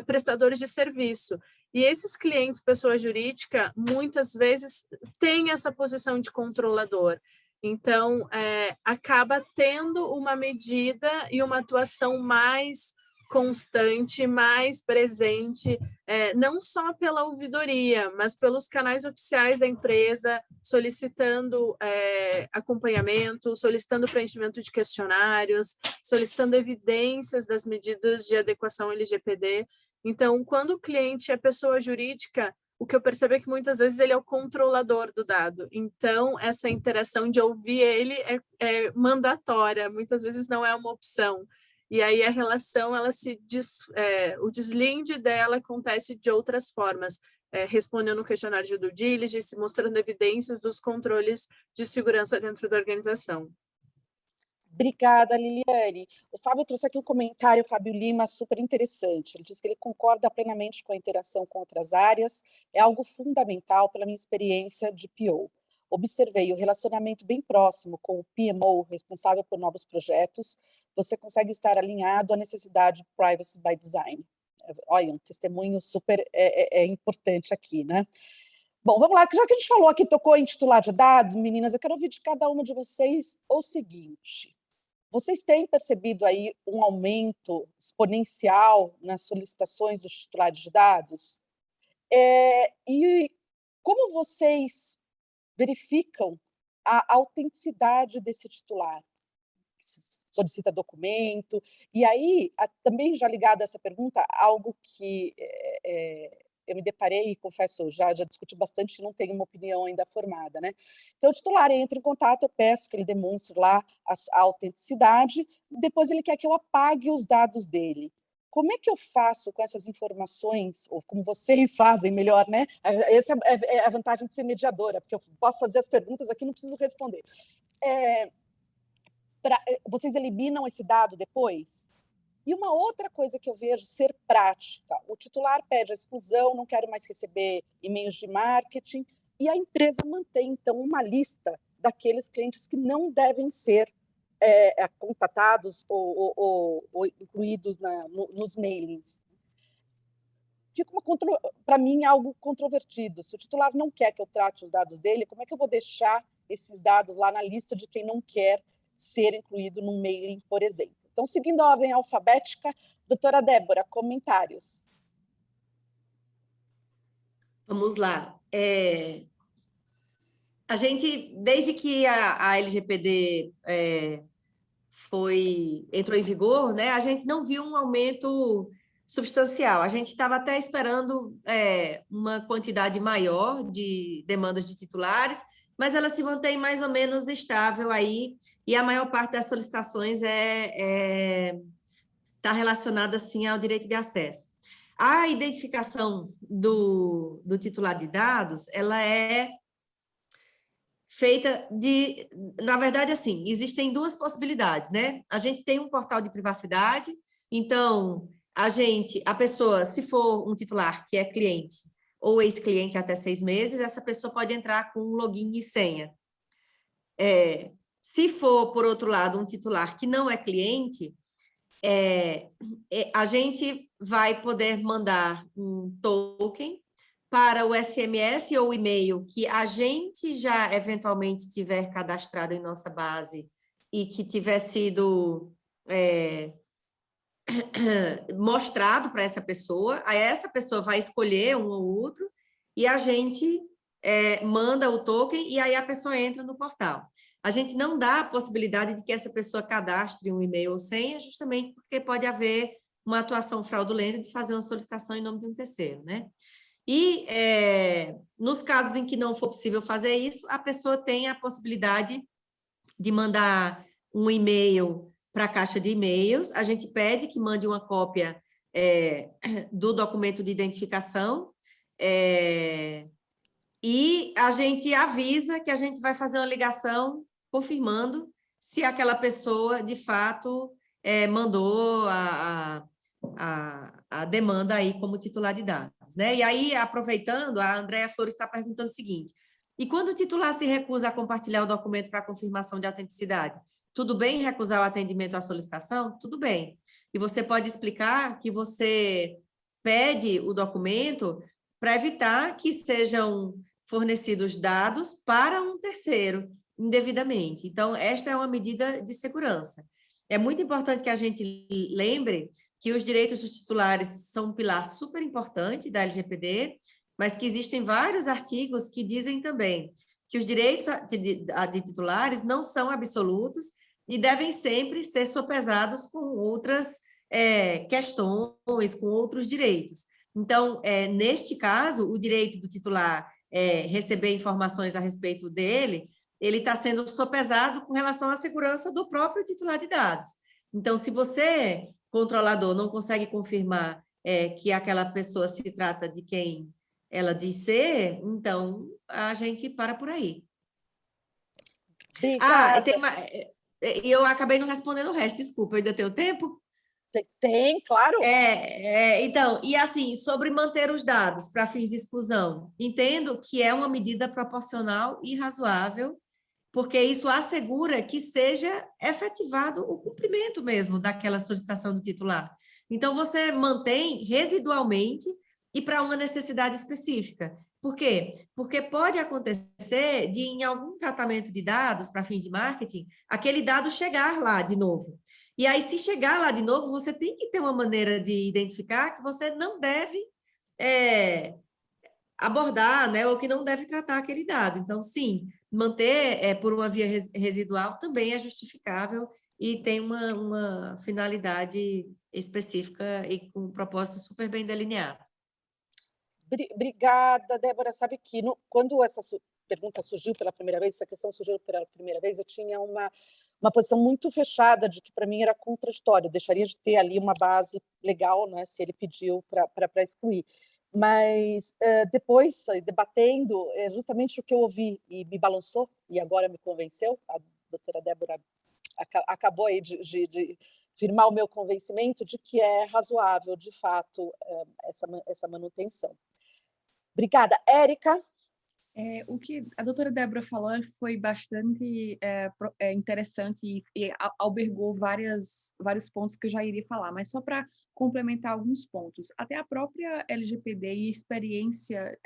S9: prestadores de serviço. E esses clientes, pessoa jurídica, muitas vezes têm essa posição de controlador. Então, acaba tendo uma medida e uma atuação mais constante, mais presente, não só pela ouvidoria, mas pelos canais oficiais da empresa, solicitando acompanhamento, solicitando preenchimento de questionários, solicitando evidências das medidas de adequação LGPD. Então, quando o cliente é pessoa jurídica, o que eu percebo é que muitas vezes ele é o controlador do dado. Então, essa interação de ouvir ele é mandatória, muitas vezes não é uma opção. E aí a relação, o deslinde dela acontece de outras formas, respondendo no questionário de due diligence, mostrando evidências dos controles de segurança dentro da organização.
S6: Obrigada, Liliane. O Fábio trouxe aqui um comentário, o Fábio Lima, super interessante. Ele diz que ele concorda plenamente com a interação com outras áreas, é algo fundamental pela minha experiência de PO. Observei o relacionamento bem próximo com o PMO, responsável por novos projetos, você consegue estar alinhado à necessidade de privacy by design. Olha, um testemunho super importante aqui, né? Bom, vamos lá, já que a gente falou aqui, tocou em titular de dados, meninas, eu quero ouvir de cada uma de vocês o seguinte: vocês têm percebido aí um aumento exponencial nas solicitações dos titulares de dados? E como vocês verificam a autenticidade desse titular? Solicita documento. E aí, também já ligado a essa pergunta, algo que eu me deparei, confesso, já discuti bastante, não tenho uma opinião ainda formada, né? Então, o titular entra em contato, eu peço que ele demonstre lá a autenticidade, depois ele quer que eu apague os dados dele. Como é que eu faço com essas informações, ou como vocês fazem, melhor, né? Essa é a vantagem de ser mediadora, porque eu posso fazer as perguntas aqui, não preciso responder. Vocês eliminam esse dado depois? E uma outra coisa que eu vejo ser prática, o titular pede a exclusão, não quero mais receber e-mails de marketing, e a empresa mantém, então, uma lista daqueles clientes que não devem ser contatados ou incluídos nos mailings. fica para mim algo controvertido. Se o titular não quer que eu trate os dados dele, como é que eu vou deixar esses dados lá na lista de quem não quer ser incluído no mailing, por exemplo? Então, seguindo a ordem alfabética, doutora Débora, comentários.
S7: Vamos lá. A gente, desde que a LGPD entrou em vigor, né, a gente não viu um aumento substancial. A gente estava até esperando uma quantidade maior de demandas de titulares, mas ela se mantém mais ou menos estável aí, e a maior parte das solicitações está relacionada, assim, ao direito de acesso. A identificação do titular de dados, ela é feita na verdade, assim, existem duas possibilidades, né? A gente tem um portal de privacidade, então, a pessoa, se for um titular que é cliente ou ex-cliente até 6 meses, essa pessoa pode entrar com um login e senha. Se for, por outro lado, um titular que não é cliente, a gente vai poder mandar um token para o SMS ou e-mail que a gente já eventualmente tiver cadastrado em nossa base e que tiver sido mostrado para essa pessoa. Aí essa pessoa vai escolher um ou outro e a gente manda o token e aí a pessoa entra no portal. A gente não dá a possibilidade de que essa pessoa cadastre um e-mail ou senha, justamente porque pode haver uma atuação fraudulenta de fazer uma solicitação em nome de um terceiro, né? E nos casos em que não for possível fazer isso, a pessoa tem a possibilidade de mandar um e-mail para a caixa de e-mails. A gente pede que mande uma cópia do documento de identificação e a gente avisa que a gente vai fazer uma ligação confirmando se aquela pessoa, de fato, mandou a demanda aí como titular de dados, né? E aí, aproveitando, a Andréa Flores está perguntando o seguinte: e quando o titular se recusa a compartilhar o documento para confirmação de autenticidade, tudo bem recusar o atendimento à solicitação? Tudo bem. E você pode explicar que você pede o documento para evitar que sejam fornecidos dados para um terceiro indevidamente. Então, esta é uma medida de segurança. É muito importante que a gente lembre que os direitos dos titulares são um pilar super importante da LGPD, mas que existem vários artigos que dizem também que os direitos de titulares não são absolutos e devem sempre ser sopesados com outras questões, com outros direitos. Então, neste caso, o direito do titular receber informações a respeito dele, ele está sendo sopesado com relação à segurança do próprio titular de dados. Então, se você, controlador, não consegue confirmar que aquela pessoa se trata de quem ela diz ser, então a gente para por aí. Eu acabei não respondendo o resto, desculpa, eu ainda tenho tempo?
S6: Tem, claro.
S7: Então, e assim, sobre manter os dados para fins de exclusão, entendo que é uma medida proporcional e razoável, porque isso assegura que seja efetivado o cumprimento mesmo daquela solicitação do titular. Então, você mantém residualmente e para uma necessidade específica. Por quê? Porque pode acontecer de, em algum tratamento de dados para fins de marketing, aquele dado chegar lá de novo. E aí, se chegar lá de novo, você tem que ter uma maneira de identificar que você não deve abordar, né, ou que não deve tratar aquele dado. Então, sim, manter por uma via residual também é justificável e tem uma finalidade específica e com um propósito super bem delineado.
S6: Obrigada, Débora. Sabe que quando essa pergunta surgiu pela primeira vez, essa questão surgiu pela primeira vez, eu tinha uma posição muito fechada de que, para mim, era contraditório, deixaria de ter ali uma base legal, né, se ele pediu para excluir. Mas depois, debatendo, justamente o que eu ouvi e me balançou, e agora me convenceu, a doutora Débora acabou aí de firmar o meu convencimento de que é razoável, de fato, essa manutenção. Obrigada. Érica?
S8: O que a doutora Débora falou foi bastante interessante e albergou vários pontos que eu já iria falar, mas só para complementar alguns pontos. Até a própria LGPD e experiência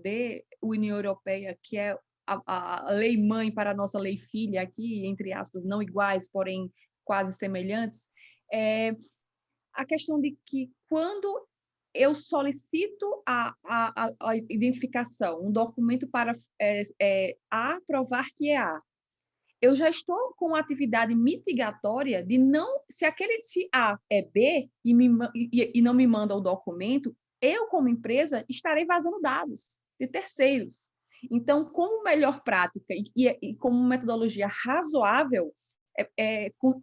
S8: de União Europeia, que é a lei mãe para a nossa lei filha aqui, entre aspas, não iguais, porém quase semelhantes, a questão de que quando eu solicito a identificação, um documento para aprovar que é A, eu já estou com a atividade mitigatória de não, se A é B e não me manda o documento, eu, como empresa, estarei vazando dados de terceiros. Então, como melhor prática e como metodologia razoável,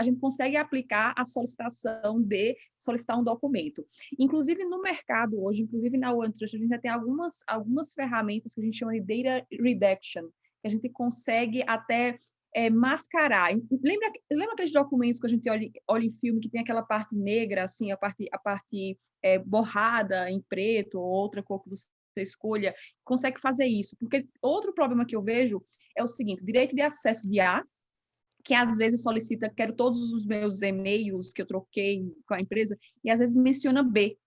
S8: a gente consegue aplicar a solicitação de solicitar um documento. Inclusive, no mercado hoje, inclusive na OneTrust, a gente já tem algumas ferramentas que a gente chama de data redaction, que a gente consegue até mascarar. Lembra aqueles documentos que a gente olha em filme, que tem aquela parte negra, assim, a parte borrada em preto, ou outra cor que você escolha, consegue fazer isso. Porque outro problema que eu vejo é o seguinte: direito de acesso de A, que às vezes solicita, quero todos os meus e-mails que eu troquei com a empresa, e às vezes menciona B.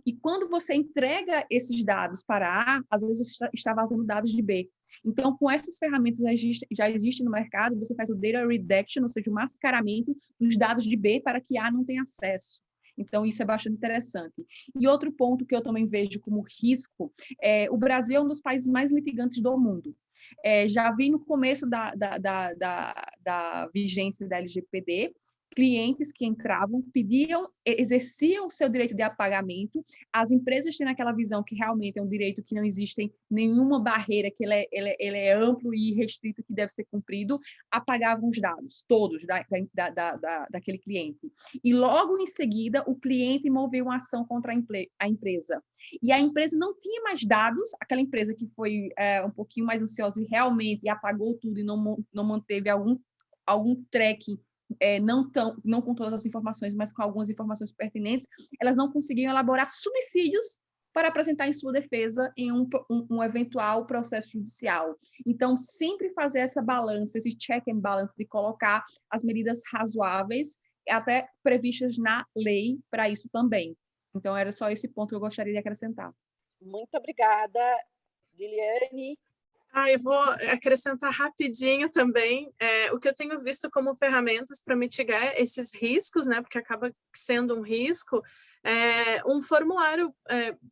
S8: E quando você entrega esses dados para A, às vezes você está vazando dados de B. Então, com essas ferramentas já existe no mercado, você faz o data redaction, ou seja, o mascaramento dos dados de B para que A não tenha acesso. Então, isso é bastante interessante. E outro ponto que eu também vejo como risco, o Brasil é um dos países mais litigantes do mundo. Já vi no começo da vigência da LGPD, clientes que entravam, exerciam o seu direito de apagamento, as empresas têm aquela visão que realmente é um direito que não existe nenhuma barreira, que ele é amplo e restrito, que deve ser cumprido, apagavam os dados, todos, daquele cliente. E logo em seguida, o cliente moveu uma ação contra a empresa. E a empresa não tinha mais dados, aquela empresa que foi um pouquinho mais ansiosa e realmente apagou tudo e não manteve algum tracking, não com todas as informações, mas com algumas informações pertinentes, elas não conseguiam elaborar subsídios para apresentar em sua defesa em um eventual processo judicial. Então, sempre fazer essa balança, esse check and balance de colocar as medidas razoáveis, até previstas na lei para isso também. Então, era só esse ponto que eu gostaria de acrescentar.
S6: Muito obrigada, Liliane.
S9: Eu vou acrescentar rapidinho também o que eu tenho visto como ferramentas para mitigar esses riscos, né? Porque acaba sendo um risco. Um formulário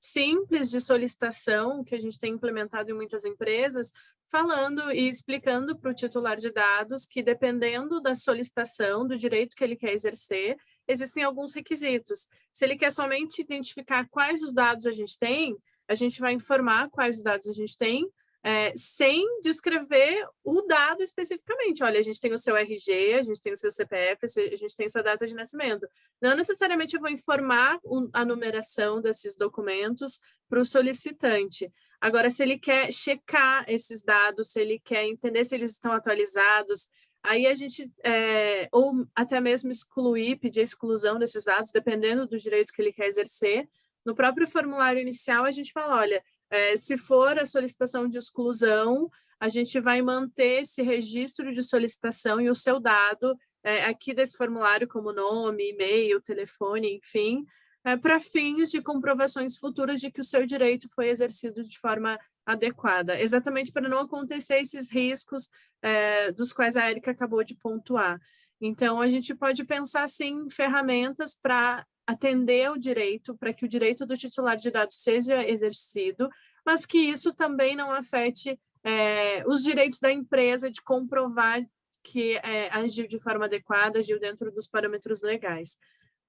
S9: simples de solicitação que a gente tem implementado em muitas empresas, falando e explicando para o titular de dados que, dependendo da solicitação, do direito que ele quer exercer, existem alguns requisitos. Se ele quer somente identificar quais os dados a gente vai informar quais os dados a gente tem, sem descrever o dado especificamente. Olha, a gente tem o seu RG, a gente tem o seu CPF, a gente tem a sua data de nascimento. Não necessariamente eu vou informar a numeração desses documentos para o solicitante. Agora, se ele quer checar esses dados, se ele quer entender se eles estão atualizados, aí a gente, ou até mesmo pedir a exclusão desses dados, dependendo do direito que ele quer exercer. No próprio formulário inicial, a gente fala, olha, se for a solicitação de exclusão, a gente vai manter esse registro de solicitação e o seu dado aqui desse formulário, como nome, e-mail, telefone, enfim, para fins de comprovações futuras de que o seu direito foi exercido de forma adequada, exatamente para não acontecer esses riscos dos quais a Érica acabou de pontuar. Então, a gente pode pensar, sim, em ferramentas para atender o direito, para que o direito do titular de dados seja exercido, mas que isso também não afete os direitos da empresa de comprovar que agiu de forma adequada, agiu dentro dos parâmetros legais.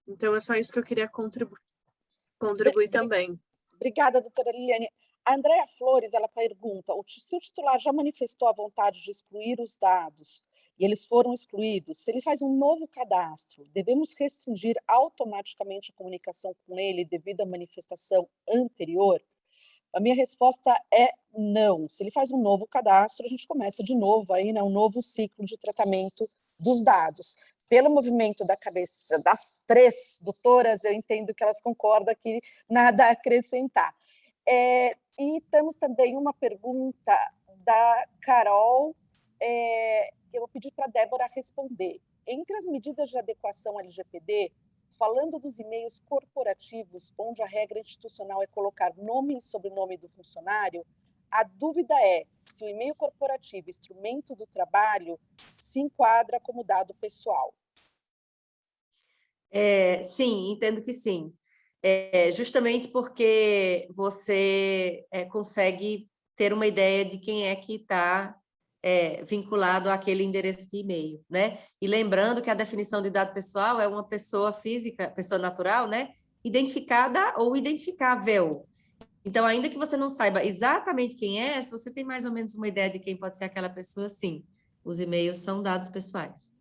S9: Então, é só isso que eu queria contribuir também.
S6: Obrigada, doutora Liliane. A Andréa Flores, ela pergunta, se o titular já manifestou a vontade de excluir os dados e eles foram excluídos, se ele faz um novo cadastro, devemos restringir automaticamente a comunicação com ele devido à manifestação anterior? A minha resposta é não. Se ele faz um novo cadastro, a gente começa de novo aí, né, um novo ciclo de tratamento dos dados. Pelo movimento da cabeça das três doutoras, eu entendo que elas concordam que nada a acrescentar. E temos também uma pergunta da Carol, eu vou pedir para a Débora responder. Entre as medidas de adequação LGPD, falando dos e-mails corporativos, onde a regra institucional é colocar nome e sobrenome do funcionário, a dúvida é se o e-mail corporativo, instrumento do trabalho, se enquadra como dado pessoal.
S7: Sim, entendo que sim. Justamente porque você consegue ter uma ideia de quem é que está vinculado àquele endereço de e-mail, né? E lembrando que a definição de dado pessoal é uma pessoa física, pessoa natural, né? Identificada ou identificável. Então, ainda que você não saiba exatamente quem é, se você tem mais ou menos uma ideia de quem pode ser aquela pessoa, sim. Os e-mails são dados pessoais.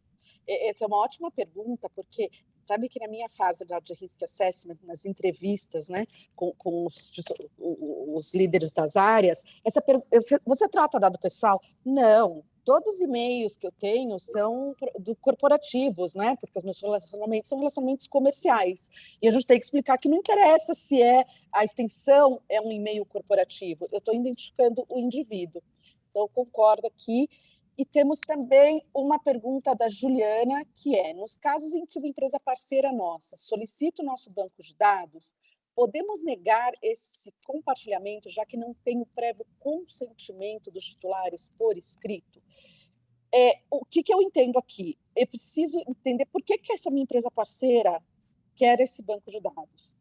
S6: Essa é uma ótima pergunta, porque sabe que na minha fase de risk assessment, nas entrevistas, né, com os líderes das áreas, você trata dado pessoal? Não, todos os e-mails que eu tenho são corporativos, né, porque os meus relacionamentos são relacionamentos comerciais. E a gente tem que explicar que não interessa se a extensão é um e-mail corporativo, eu estou identificando o indivíduo. Então, eu concordo aqui. E temos também uma pergunta da Juliana, que é: nos casos em que uma empresa parceira nossa solicita o nosso banco de dados, podemos negar esse compartilhamento, já que não tem o prévio consentimento dos titulares por escrito? O que eu entendo aqui? Eu preciso entender por que essa minha empresa parceira quer esse banco de dados.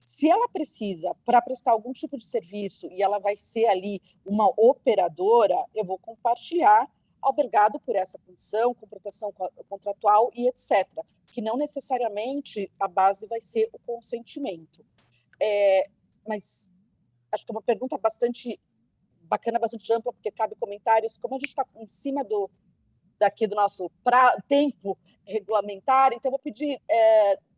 S6: Se ela precisa para prestar algum tipo de serviço e ela vai ser ali uma operadora, eu vou compartilhar, albergado por essa condição, com proteção contratual e etc., que não necessariamente a base vai ser o consentimento. Mas acho que é uma pergunta bastante bacana, bastante ampla, porque cabe comentários. Como a gente está em cima do nosso tempo regulamentar, então eu vou pedir,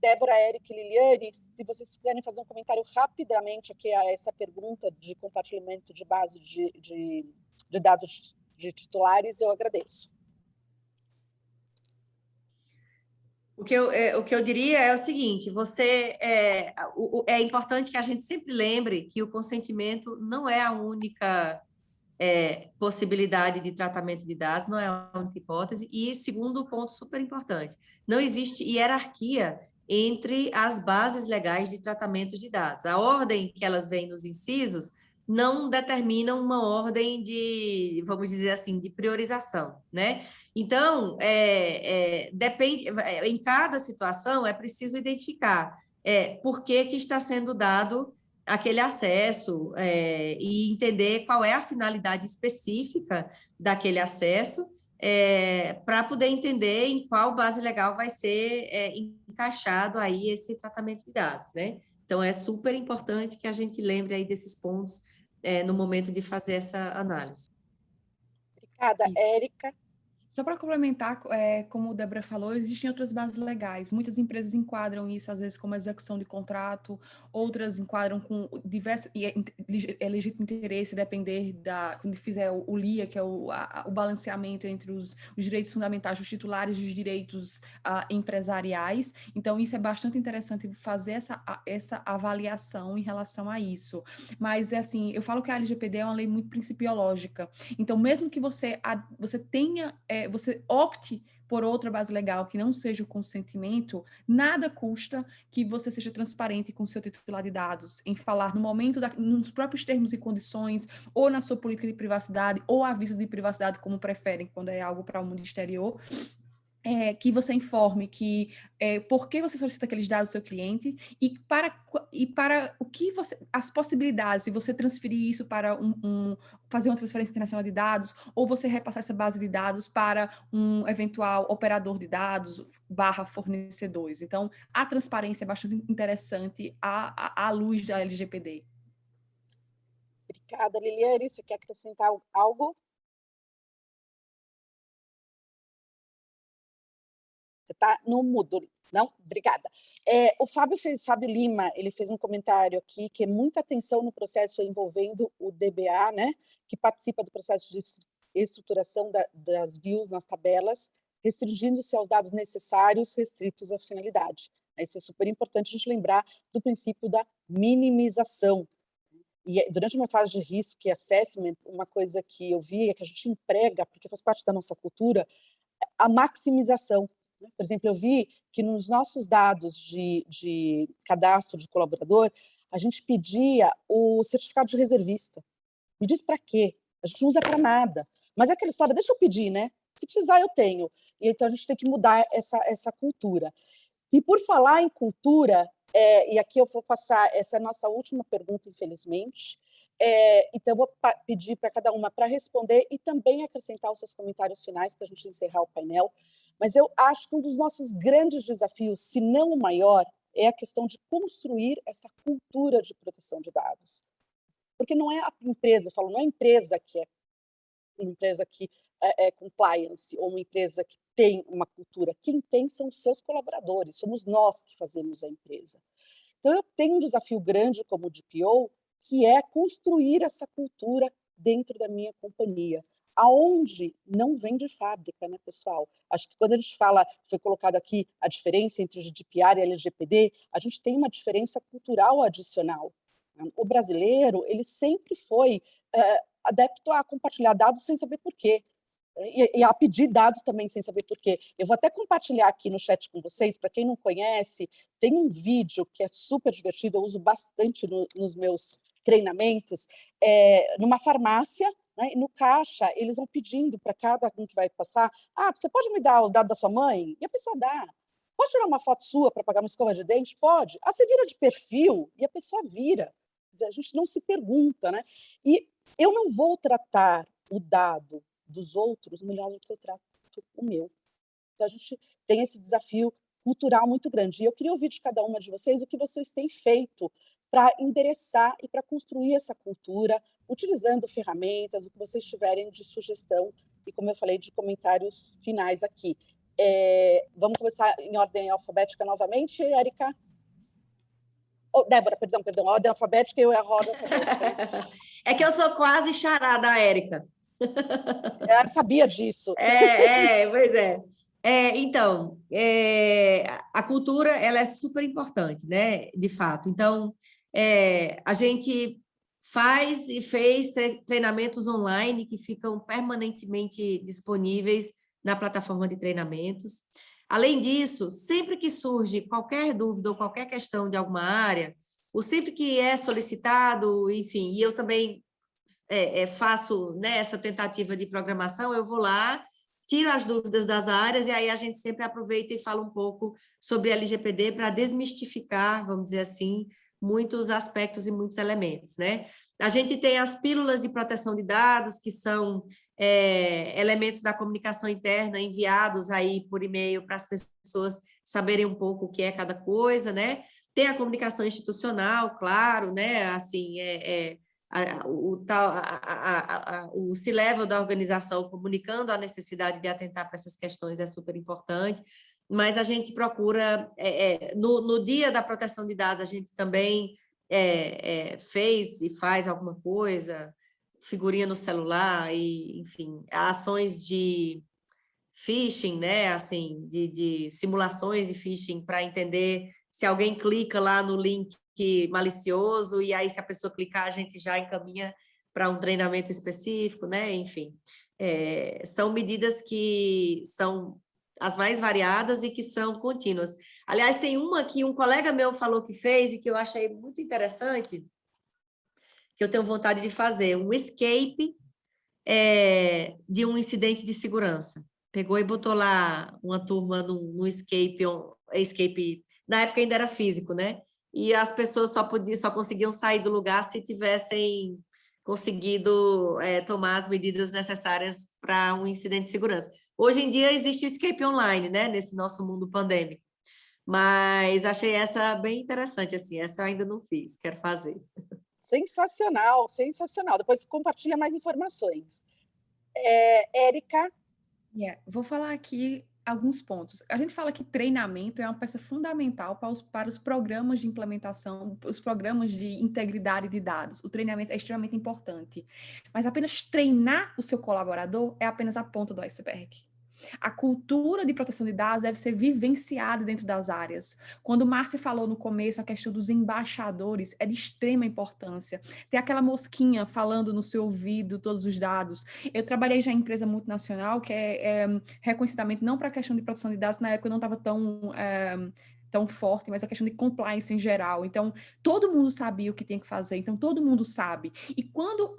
S6: Débora, Érica e Liliane, se vocês quiserem fazer um comentário rapidamente aqui a essa pergunta de compartilhamento de base de dados de titulares, eu agradeço.
S7: O que eu diria é o seguinte: é importante que a gente sempre lembre que o consentimento não é a única possibilidade de tratamento de dados, não é a única hipótese. E segundo ponto super importante, não existe hierarquia entre as bases legais de tratamento de dados. A ordem que elas vêm nos incisos não determina uma ordem de, vamos dizer assim, de priorização, né? Então, depende, em cada situação é preciso identificar por que está sendo dado aquele acesso e entender qual é a finalidade específica daquele acesso para poder entender em qual base legal vai ser encaixado aí esse tratamento de dados, né? Então, é super importante que a gente lembre aí desses pontos no momento de fazer essa análise.
S6: Obrigada, Érica.
S8: Só para complementar, como o Débora falou, existem outras bases legais. Muitas empresas enquadram isso, às vezes, como execução de contrato, outras enquadram com diversos... E é legítimo interesse depender quando fizer o LIA, que é o balanceamento entre os direitos fundamentais dos titulares e os direitos empresariais. Então, isso é bastante interessante fazer essa avaliação em relação a isso. Mas, assim, eu falo que a LGPD é uma lei muito principiológica. Então, mesmo que você tenha... você opte por outra base legal que não seja o consentimento, nada custa que você seja transparente com o seu titular de dados, em falar no momento, nos próprios termos e condições, ou na sua política de privacidade, ou avisos de privacidade, como preferem, quando é algo para o mundo exterior, que você informe por que você solicita aqueles dados do seu cliente e para o que as possibilidades de você transferir isso para fazer uma transferência internacional de dados, ou você repassar essa base de dados para um eventual operador de dados / fornecedores. Então, a transparência é bastante interessante à luz da LGPD.
S6: Obrigada, Liliane. Você quer acrescentar algo? Você está no mudo. Não? Obrigada. O Fábio Lima, ele fez um comentário aqui que é muita atenção no processo envolvendo o DBA, né, que participa do processo de estruturação das views nas tabelas, restringindo-se aos dados necessários restritos à finalidade. Isso é super importante a gente lembrar do princípio da minimização. E durante uma fase de risk assessment, uma coisa que eu vi é que a gente emprega, porque faz parte da nossa cultura, a maximização. Por exemplo, eu vi que nos nossos dados de cadastro de colaborador, a gente pedia o certificado de reservista. Me diz para quê? A gente não usa para nada. Mas é aquela história, deixa eu pedir, né? Se precisar, eu tenho. E então a gente tem que mudar essa cultura. E por falar em cultura, e aqui eu vou passar, essa é a nossa última pergunta, infelizmente. Então eu vou pedir para cada uma para responder e também acrescentar os seus comentários finais para a gente encerrar o painel. Mas eu acho que um dos nossos grandes desafios, se não o maior, é a questão de construir essa cultura de proteção de dados. Porque não é a empresa, eu falo, não é a empresa que é uma empresa que é compliance ou uma empresa que tem uma cultura. Quem tem são os seus colaboradores, somos nós que fazemos a empresa. Então, eu tenho um desafio grande como DPO, que é construir essa cultura dentro da minha companhia, aonde não vem de fábrica, né, pessoal? Acho que quando a gente fala, foi colocado aqui a diferença entre o GDPR e a LGPD, a gente tem uma diferença cultural adicional. O brasileiro, ele sempre foi adepto a compartilhar dados sem saber por quê. E a pedir dados também sem saber por quê. Eu vou até compartilhar aqui no chat com vocês, para quem não conhece, tem um vídeo que é super divertido, eu uso bastante nos meus treinamentos, numa farmácia, né, e no caixa, eles vão pedindo para cada um que vai passar, você pode me dar o dado da sua mãe? E a pessoa dá. Pode tirar uma foto sua para pagar uma escova de dente? Pode. Você vira de perfil e a pessoa vira. A gente não se pergunta, né? E eu não vou tratar o dado dos outros melhor do que eu trato o meu. Então, a gente tem esse desafio cultural muito grande. E eu queria ouvir de cada uma de vocês o que vocês têm feito para endereçar e para construir essa cultura, utilizando ferramentas, o que vocês tiverem de sugestão e, como eu falei, de comentários finais aqui. Vamos começar em ordem alfabética novamente, Érica? Débora, perdão, ordem alfabética e eu erro a ordem alfabética.
S7: É que eu sou quase xará da Érica.
S6: Eu sabia disso.
S7: Pois é. Então, a cultura ela é super importante, né? De fato. Então, a gente faz e fez treinamentos online que ficam permanentemente disponíveis na plataforma de treinamentos. Além disso, sempre que surge qualquer dúvida ou qualquer questão de alguma área, ou sempre que é solicitado, enfim, e eu também faço, né, essa tentativa de programação, eu vou lá, tiro as dúvidas das áreas e aí a gente sempre aproveita e fala um pouco sobre LGPD para desmistificar, vamos dizer assim, muitos aspectos e muitos elementos, né? A gente tem as pílulas de proteção de dados, que são elementos da comunicação interna enviados aí por e-mail para as pessoas saberem um pouco o que é cada coisa, né? Tem a comunicação institucional, claro, né? Assim, o C-level da organização comunicando a necessidade de atentar para essas questões é super importante, mas a gente procura, no dia da proteção de dados, a gente também fez e faz alguma coisa, figurinha no celular, e, enfim, ações de phishing, né? Assim, de simulações de phishing para entender se alguém clica lá no link malicioso, e aí se a pessoa clicar, a gente já encaminha para um treinamento específico, né? Enfim, são medidas que são as mais variadas e que são contínuas. Aliás, tem uma que um colega meu falou que fez e que eu achei muito interessante, que eu tenho vontade de fazer, um escape de um incidente de segurança. Pegou e botou lá uma turma no escape, na época ainda era físico, né? E as pessoas só conseguiam sair do lugar se tivessem conseguido tomar as medidas necessárias para um incidente de segurança. Hoje em dia existe o escape online, né? Nesse nosso mundo pandêmico. Mas achei essa bem interessante, assim, essa eu ainda não fiz, quero fazer.
S6: Sensacional, sensacional. Depois compartilha mais informações. Érica?
S8: Vou falar aqui alguns pontos. A gente fala que treinamento é uma peça fundamental para os programas de implementação, os programas de integridade de dados. O treinamento é extremamente importante. Mas apenas treinar o seu colaborador é apenas a ponta do iceberg. A cultura de proteção de dados deve ser vivenciada dentro das áreas. Quando Márcia falou no começo, a questão dos embaixadores é de extrema importância. Tem aquela mosquinha falando no seu ouvido todos os dados. Eu trabalhei já em empresa multinacional, que é reconhecidamente, não para a questão de proteção de dados, na época não estava tão forte, mas a questão de compliance em geral. Então, todo mundo sabia o que tinha que fazer, então todo mundo sabe. E quando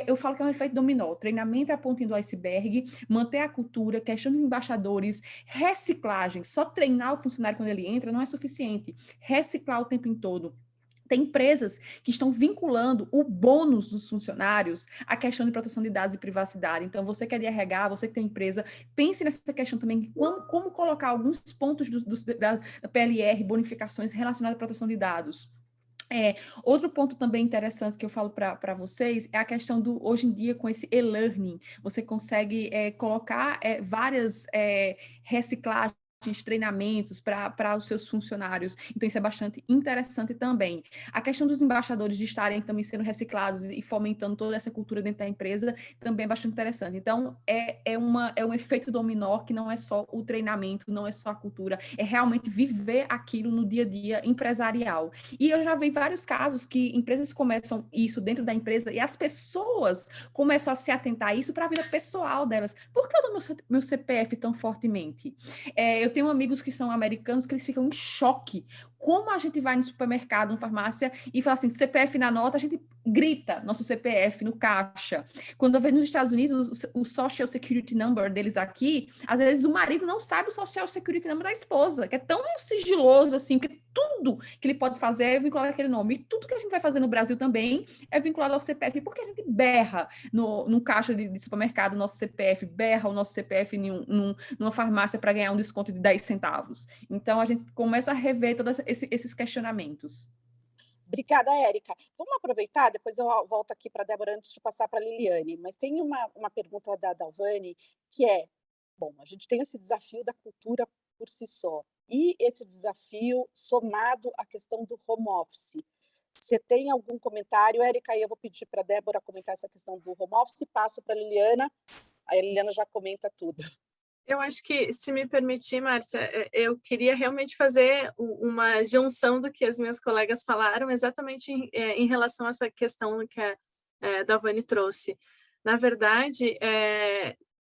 S8: eu falo que é um efeito dominó, treinamento é a pontinha do iceberg, manter a cultura, questão de embaixadores, reciclagem, só treinar o funcionário quando ele entra não é suficiente, reciclar o tempo todo. Tem empresas que estão vinculando o bônus dos funcionários à questão de proteção de dados e privacidade. Então, você que é de RH, você que tem empresa, pense nessa questão também, como colocar alguns pontos da PLR, bonificações relacionadas à proteção de dados. Outro ponto também interessante que eu falo para vocês é a questão do, hoje em dia, com esse e-learning, você consegue colocar várias reciclagens, treinamentos para os seus funcionários. Então, isso é bastante interessante também. A questão dos embaixadores de estarem também sendo reciclados e fomentando toda essa cultura dentro da empresa também é bastante interessante. Então, é um efeito dominó que não é só o treinamento, não é só a cultura, é realmente viver aquilo no dia a dia empresarial. E eu já vi vários casos que empresas começam isso dentro da empresa e as pessoas começam a se atentar a isso para a vida pessoal delas. Por que eu dou meu CPF tão fortemente? Eu tenho amigos que são americanos que eles ficam em choque. Como a gente vai no supermercado, na farmácia, e fala assim, CPF na nota, a gente grita nosso CPF no caixa. Quando eu vejo nos Estados Unidos, o Social Security Number deles aqui, às vezes o marido não sabe o Social Security Number da esposa, que é tão sigiloso assim, porque tudo que ele pode fazer é vinculado àquele nome. E tudo que a gente vai fazer no Brasil também é vinculado ao CPF, porque a gente berra no caixa de supermercado, nosso CPF, berra o nosso CPF numa farmácia para ganhar um desconto de 10 centavos. Então, a gente começa a rever todos esses questionamentos.
S6: Obrigada, Érica. Vamos aproveitar, depois eu volto aqui para a Débora antes de passar para a Liliane, mas tem uma pergunta da Dalvani, que é, bom, a gente tem esse desafio da cultura por si só, e esse desafio somado à questão do home office. Você tem algum comentário, Érica? Aí eu vou pedir para a Débora comentar essa questão do home office, passo para a Liliana já comenta tudo.
S9: Eu acho que, se me permitir, Márcia, eu queria realmente fazer uma junção do que as minhas colegas falaram, exatamente em relação a essa questão que a Dalvani trouxe. Na verdade,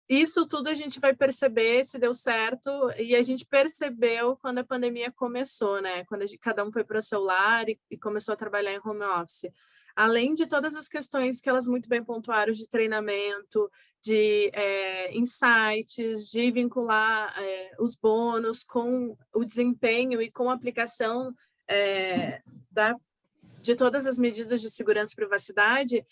S9: isso tudo a gente vai perceber se deu certo, e a gente percebeu quando a pandemia começou, né? Quando cada um foi para o seu lar e começou a trabalhar em home office. Além de todas as questões que elas muito bem pontuaram de treinamento, de insights, de vincular os bônus com o desempenho e com a aplicação de todas as medidas de segurança e privacidade,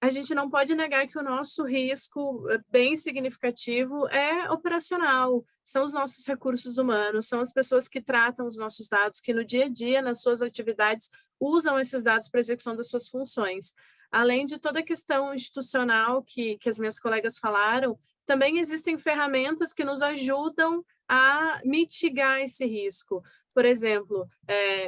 S9: a gente não pode negar que o nosso risco bem significativo é operacional, são os nossos recursos humanos, são as pessoas que tratam os nossos dados, que no dia a dia, nas suas atividades, usam esses dados para a execução das suas funções. Além de toda a questão institucional que as minhas colegas falaram, também existem ferramentas que nos ajudam a mitigar esse risco. Por exemplo,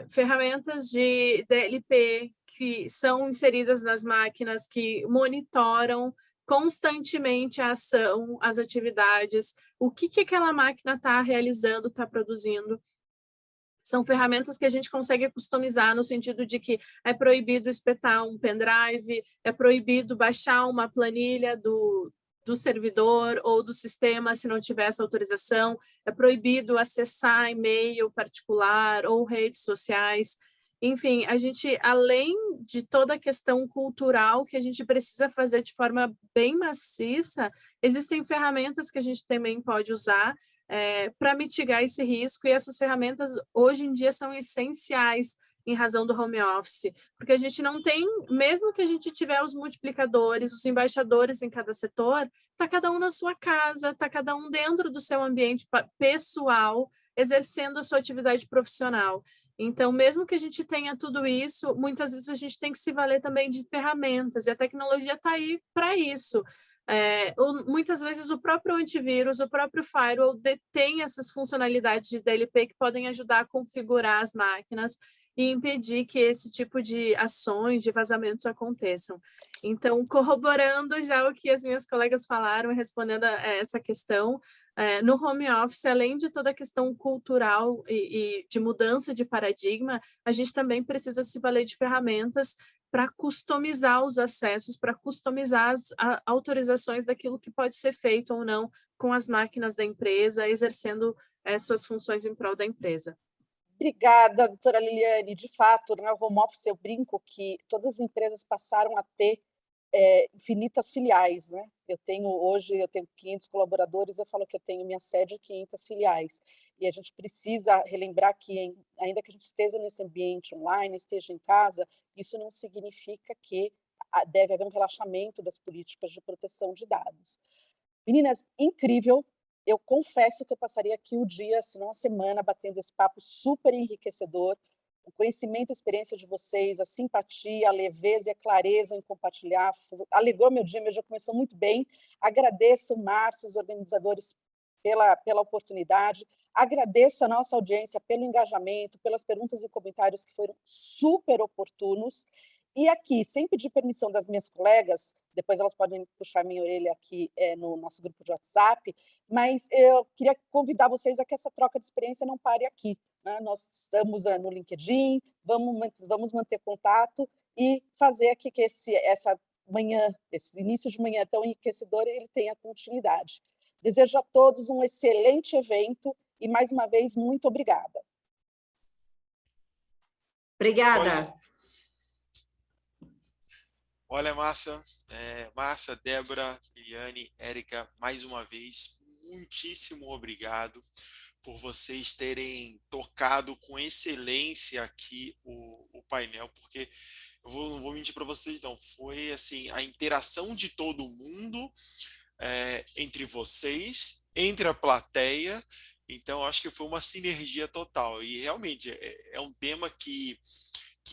S9: ferramentas de DLP que são inseridas nas máquinas, que monitoram constantemente a ação, as atividades, o que aquela máquina está realizando, está produzindo. São ferramentas que a gente consegue customizar no sentido de que é proibido espetar um pendrive, é proibido baixar uma planilha do servidor ou do sistema se não tiver essa autorização, é proibido acessar e-mail particular ou redes sociais. Enfim, a gente, além de toda a questão cultural que a gente precisa fazer de forma bem maciça, existem ferramentas que a gente também pode usar para mitigar esse risco, e essas ferramentas hoje em dia são essenciais em razão do home office, porque a gente não tem, mesmo que a gente tiver os multiplicadores, os embaixadores em cada setor, está cada um na sua casa, está cada um dentro do seu ambiente pessoal, exercendo a sua atividade profissional. Então, mesmo que a gente tenha tudo isso, muitas vezes a gente tem que se valer também de ferramentas, e a tecnologia está aí para isso. Muitas vezes o próprio antivírus, o próprio firewall detém essas funcionalidades de DLP que podem ajudar a configurar as máquinas e impedir que esse tipo de ações, de vazamentos aconteçam. Então, corroborando já o que as minhas colegas falaram, respondendo a essa questão, no home office, além de toda a questão cultural e de mudança de paradigma, a gente também precisa se valer de ferramentas para customizar os acessos, para customizar as autorizações daquilo que pode ser feito ou não com as máquinas da empresa, exercendo suas funções em prol da empresa.
S6: Obrigada, doutora Liliane. De fato, no home office eu brinco que todas as empresas passaram a ter infinitas filiais, né? Hoje eu tenho 500 colaboradores, eu falo que eu tenho minha sede de 500 filiais. E a gente precisa relembrar que, ainda que a gente esteja nesse ambiente online, esteja em casa, isso não significa que deve haver um relaxamento das políticas de proteção de dados. Meninas, incrível! Eu confesso que eu passaria aqui o dia, se não a semana, batendo esse papo super enriquecedor. O conhecimento e a experiência de vocês, a simpatia, a leveza e a clareza em compartilhar, alegrou meu dia começou muito bem. Agradeço, Márcio, os organizadores, pela oportunidade. Agradeço a nossa audiência pelo engajamento, pelas perguntas e comentários que foram super oportunos. E aqui, sem pedir permissão das minhas colegas, depois elas podem puxar minha orelha aqui no nosso grupo de WhatsApp, mas eu queria convidar vocês a que essa troca de experiência não pare aqui, né? Nós estamos no LinkedIn, vamos manter contato e fazer aqui que esse início de manhã tão enriquecedor, ele tenha continuidade. Desejo a todos um excelente evento e, mais uma vez, muito obrigada.
S7: Obrigada.
S4: Olha, Márcia, Débora, Liliane, Érica, mais uma vez, muitíssimo obrigado por vocês terem tocado com excelência aqui o painel, porque não vou mentir para vocês, não, foi assim, a interação de todo mundo entre vocês, entre a plateia, então acho que foi uma sinergia total, e realmente é um tema que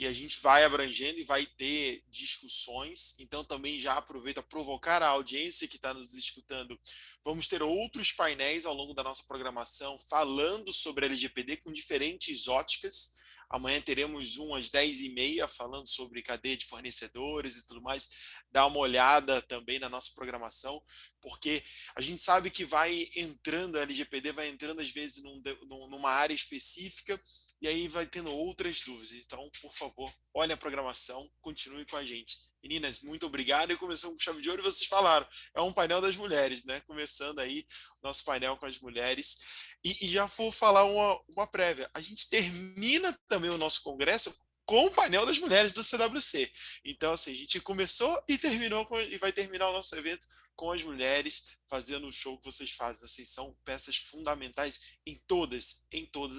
S4: a gente vai abrangendo e vai ter discussões, então também já aproveito a provocar a audiência que está nos escutando. Vamos ter outros painéis ao longo da nossa programação falando sobre LGPD com diferentes óticas. Amanhã teremos um às 10h30 falando sobre cadeia de fornecedores e tudo mais. Dá uma olhada também na nossa programação, porque a gente sabe que vai entrando, a LGPD vai entrando às vezes numa área específica e aí vai tendo outras dúvidas. Então, por favor, olhem a programação, continue com a gente. Meninas, muito obrigado. E começamos com chave de ouro e vocês falaram, é um painel das mulheres, né? Começando aí o nosso painel com as mulheres. E já vou falar uma prévia. A gente termina também o nosso congresso com o painel das mulheres do CWC. Então, assim, a gente começou e terminou e vai terminar o nosso evento com as mulheres fazendo o show que vocês fazem. Vocês são peças fundamentais em todas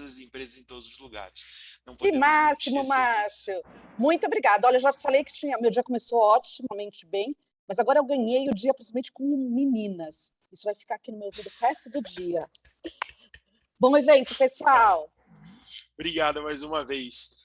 S4: as empresas, em todos os lugares. Não podemos
S6: máximo, Márcio. Muito obrigada. Olha, eu já falei que meu dia começou otimamente bem, mas agora eu ganhei o dia principalmente com meninas. Isso vai ficar aqui no meu ouvido o resto do dia. Bom evento, pessoal.
S4: Obrigado mais uma vez.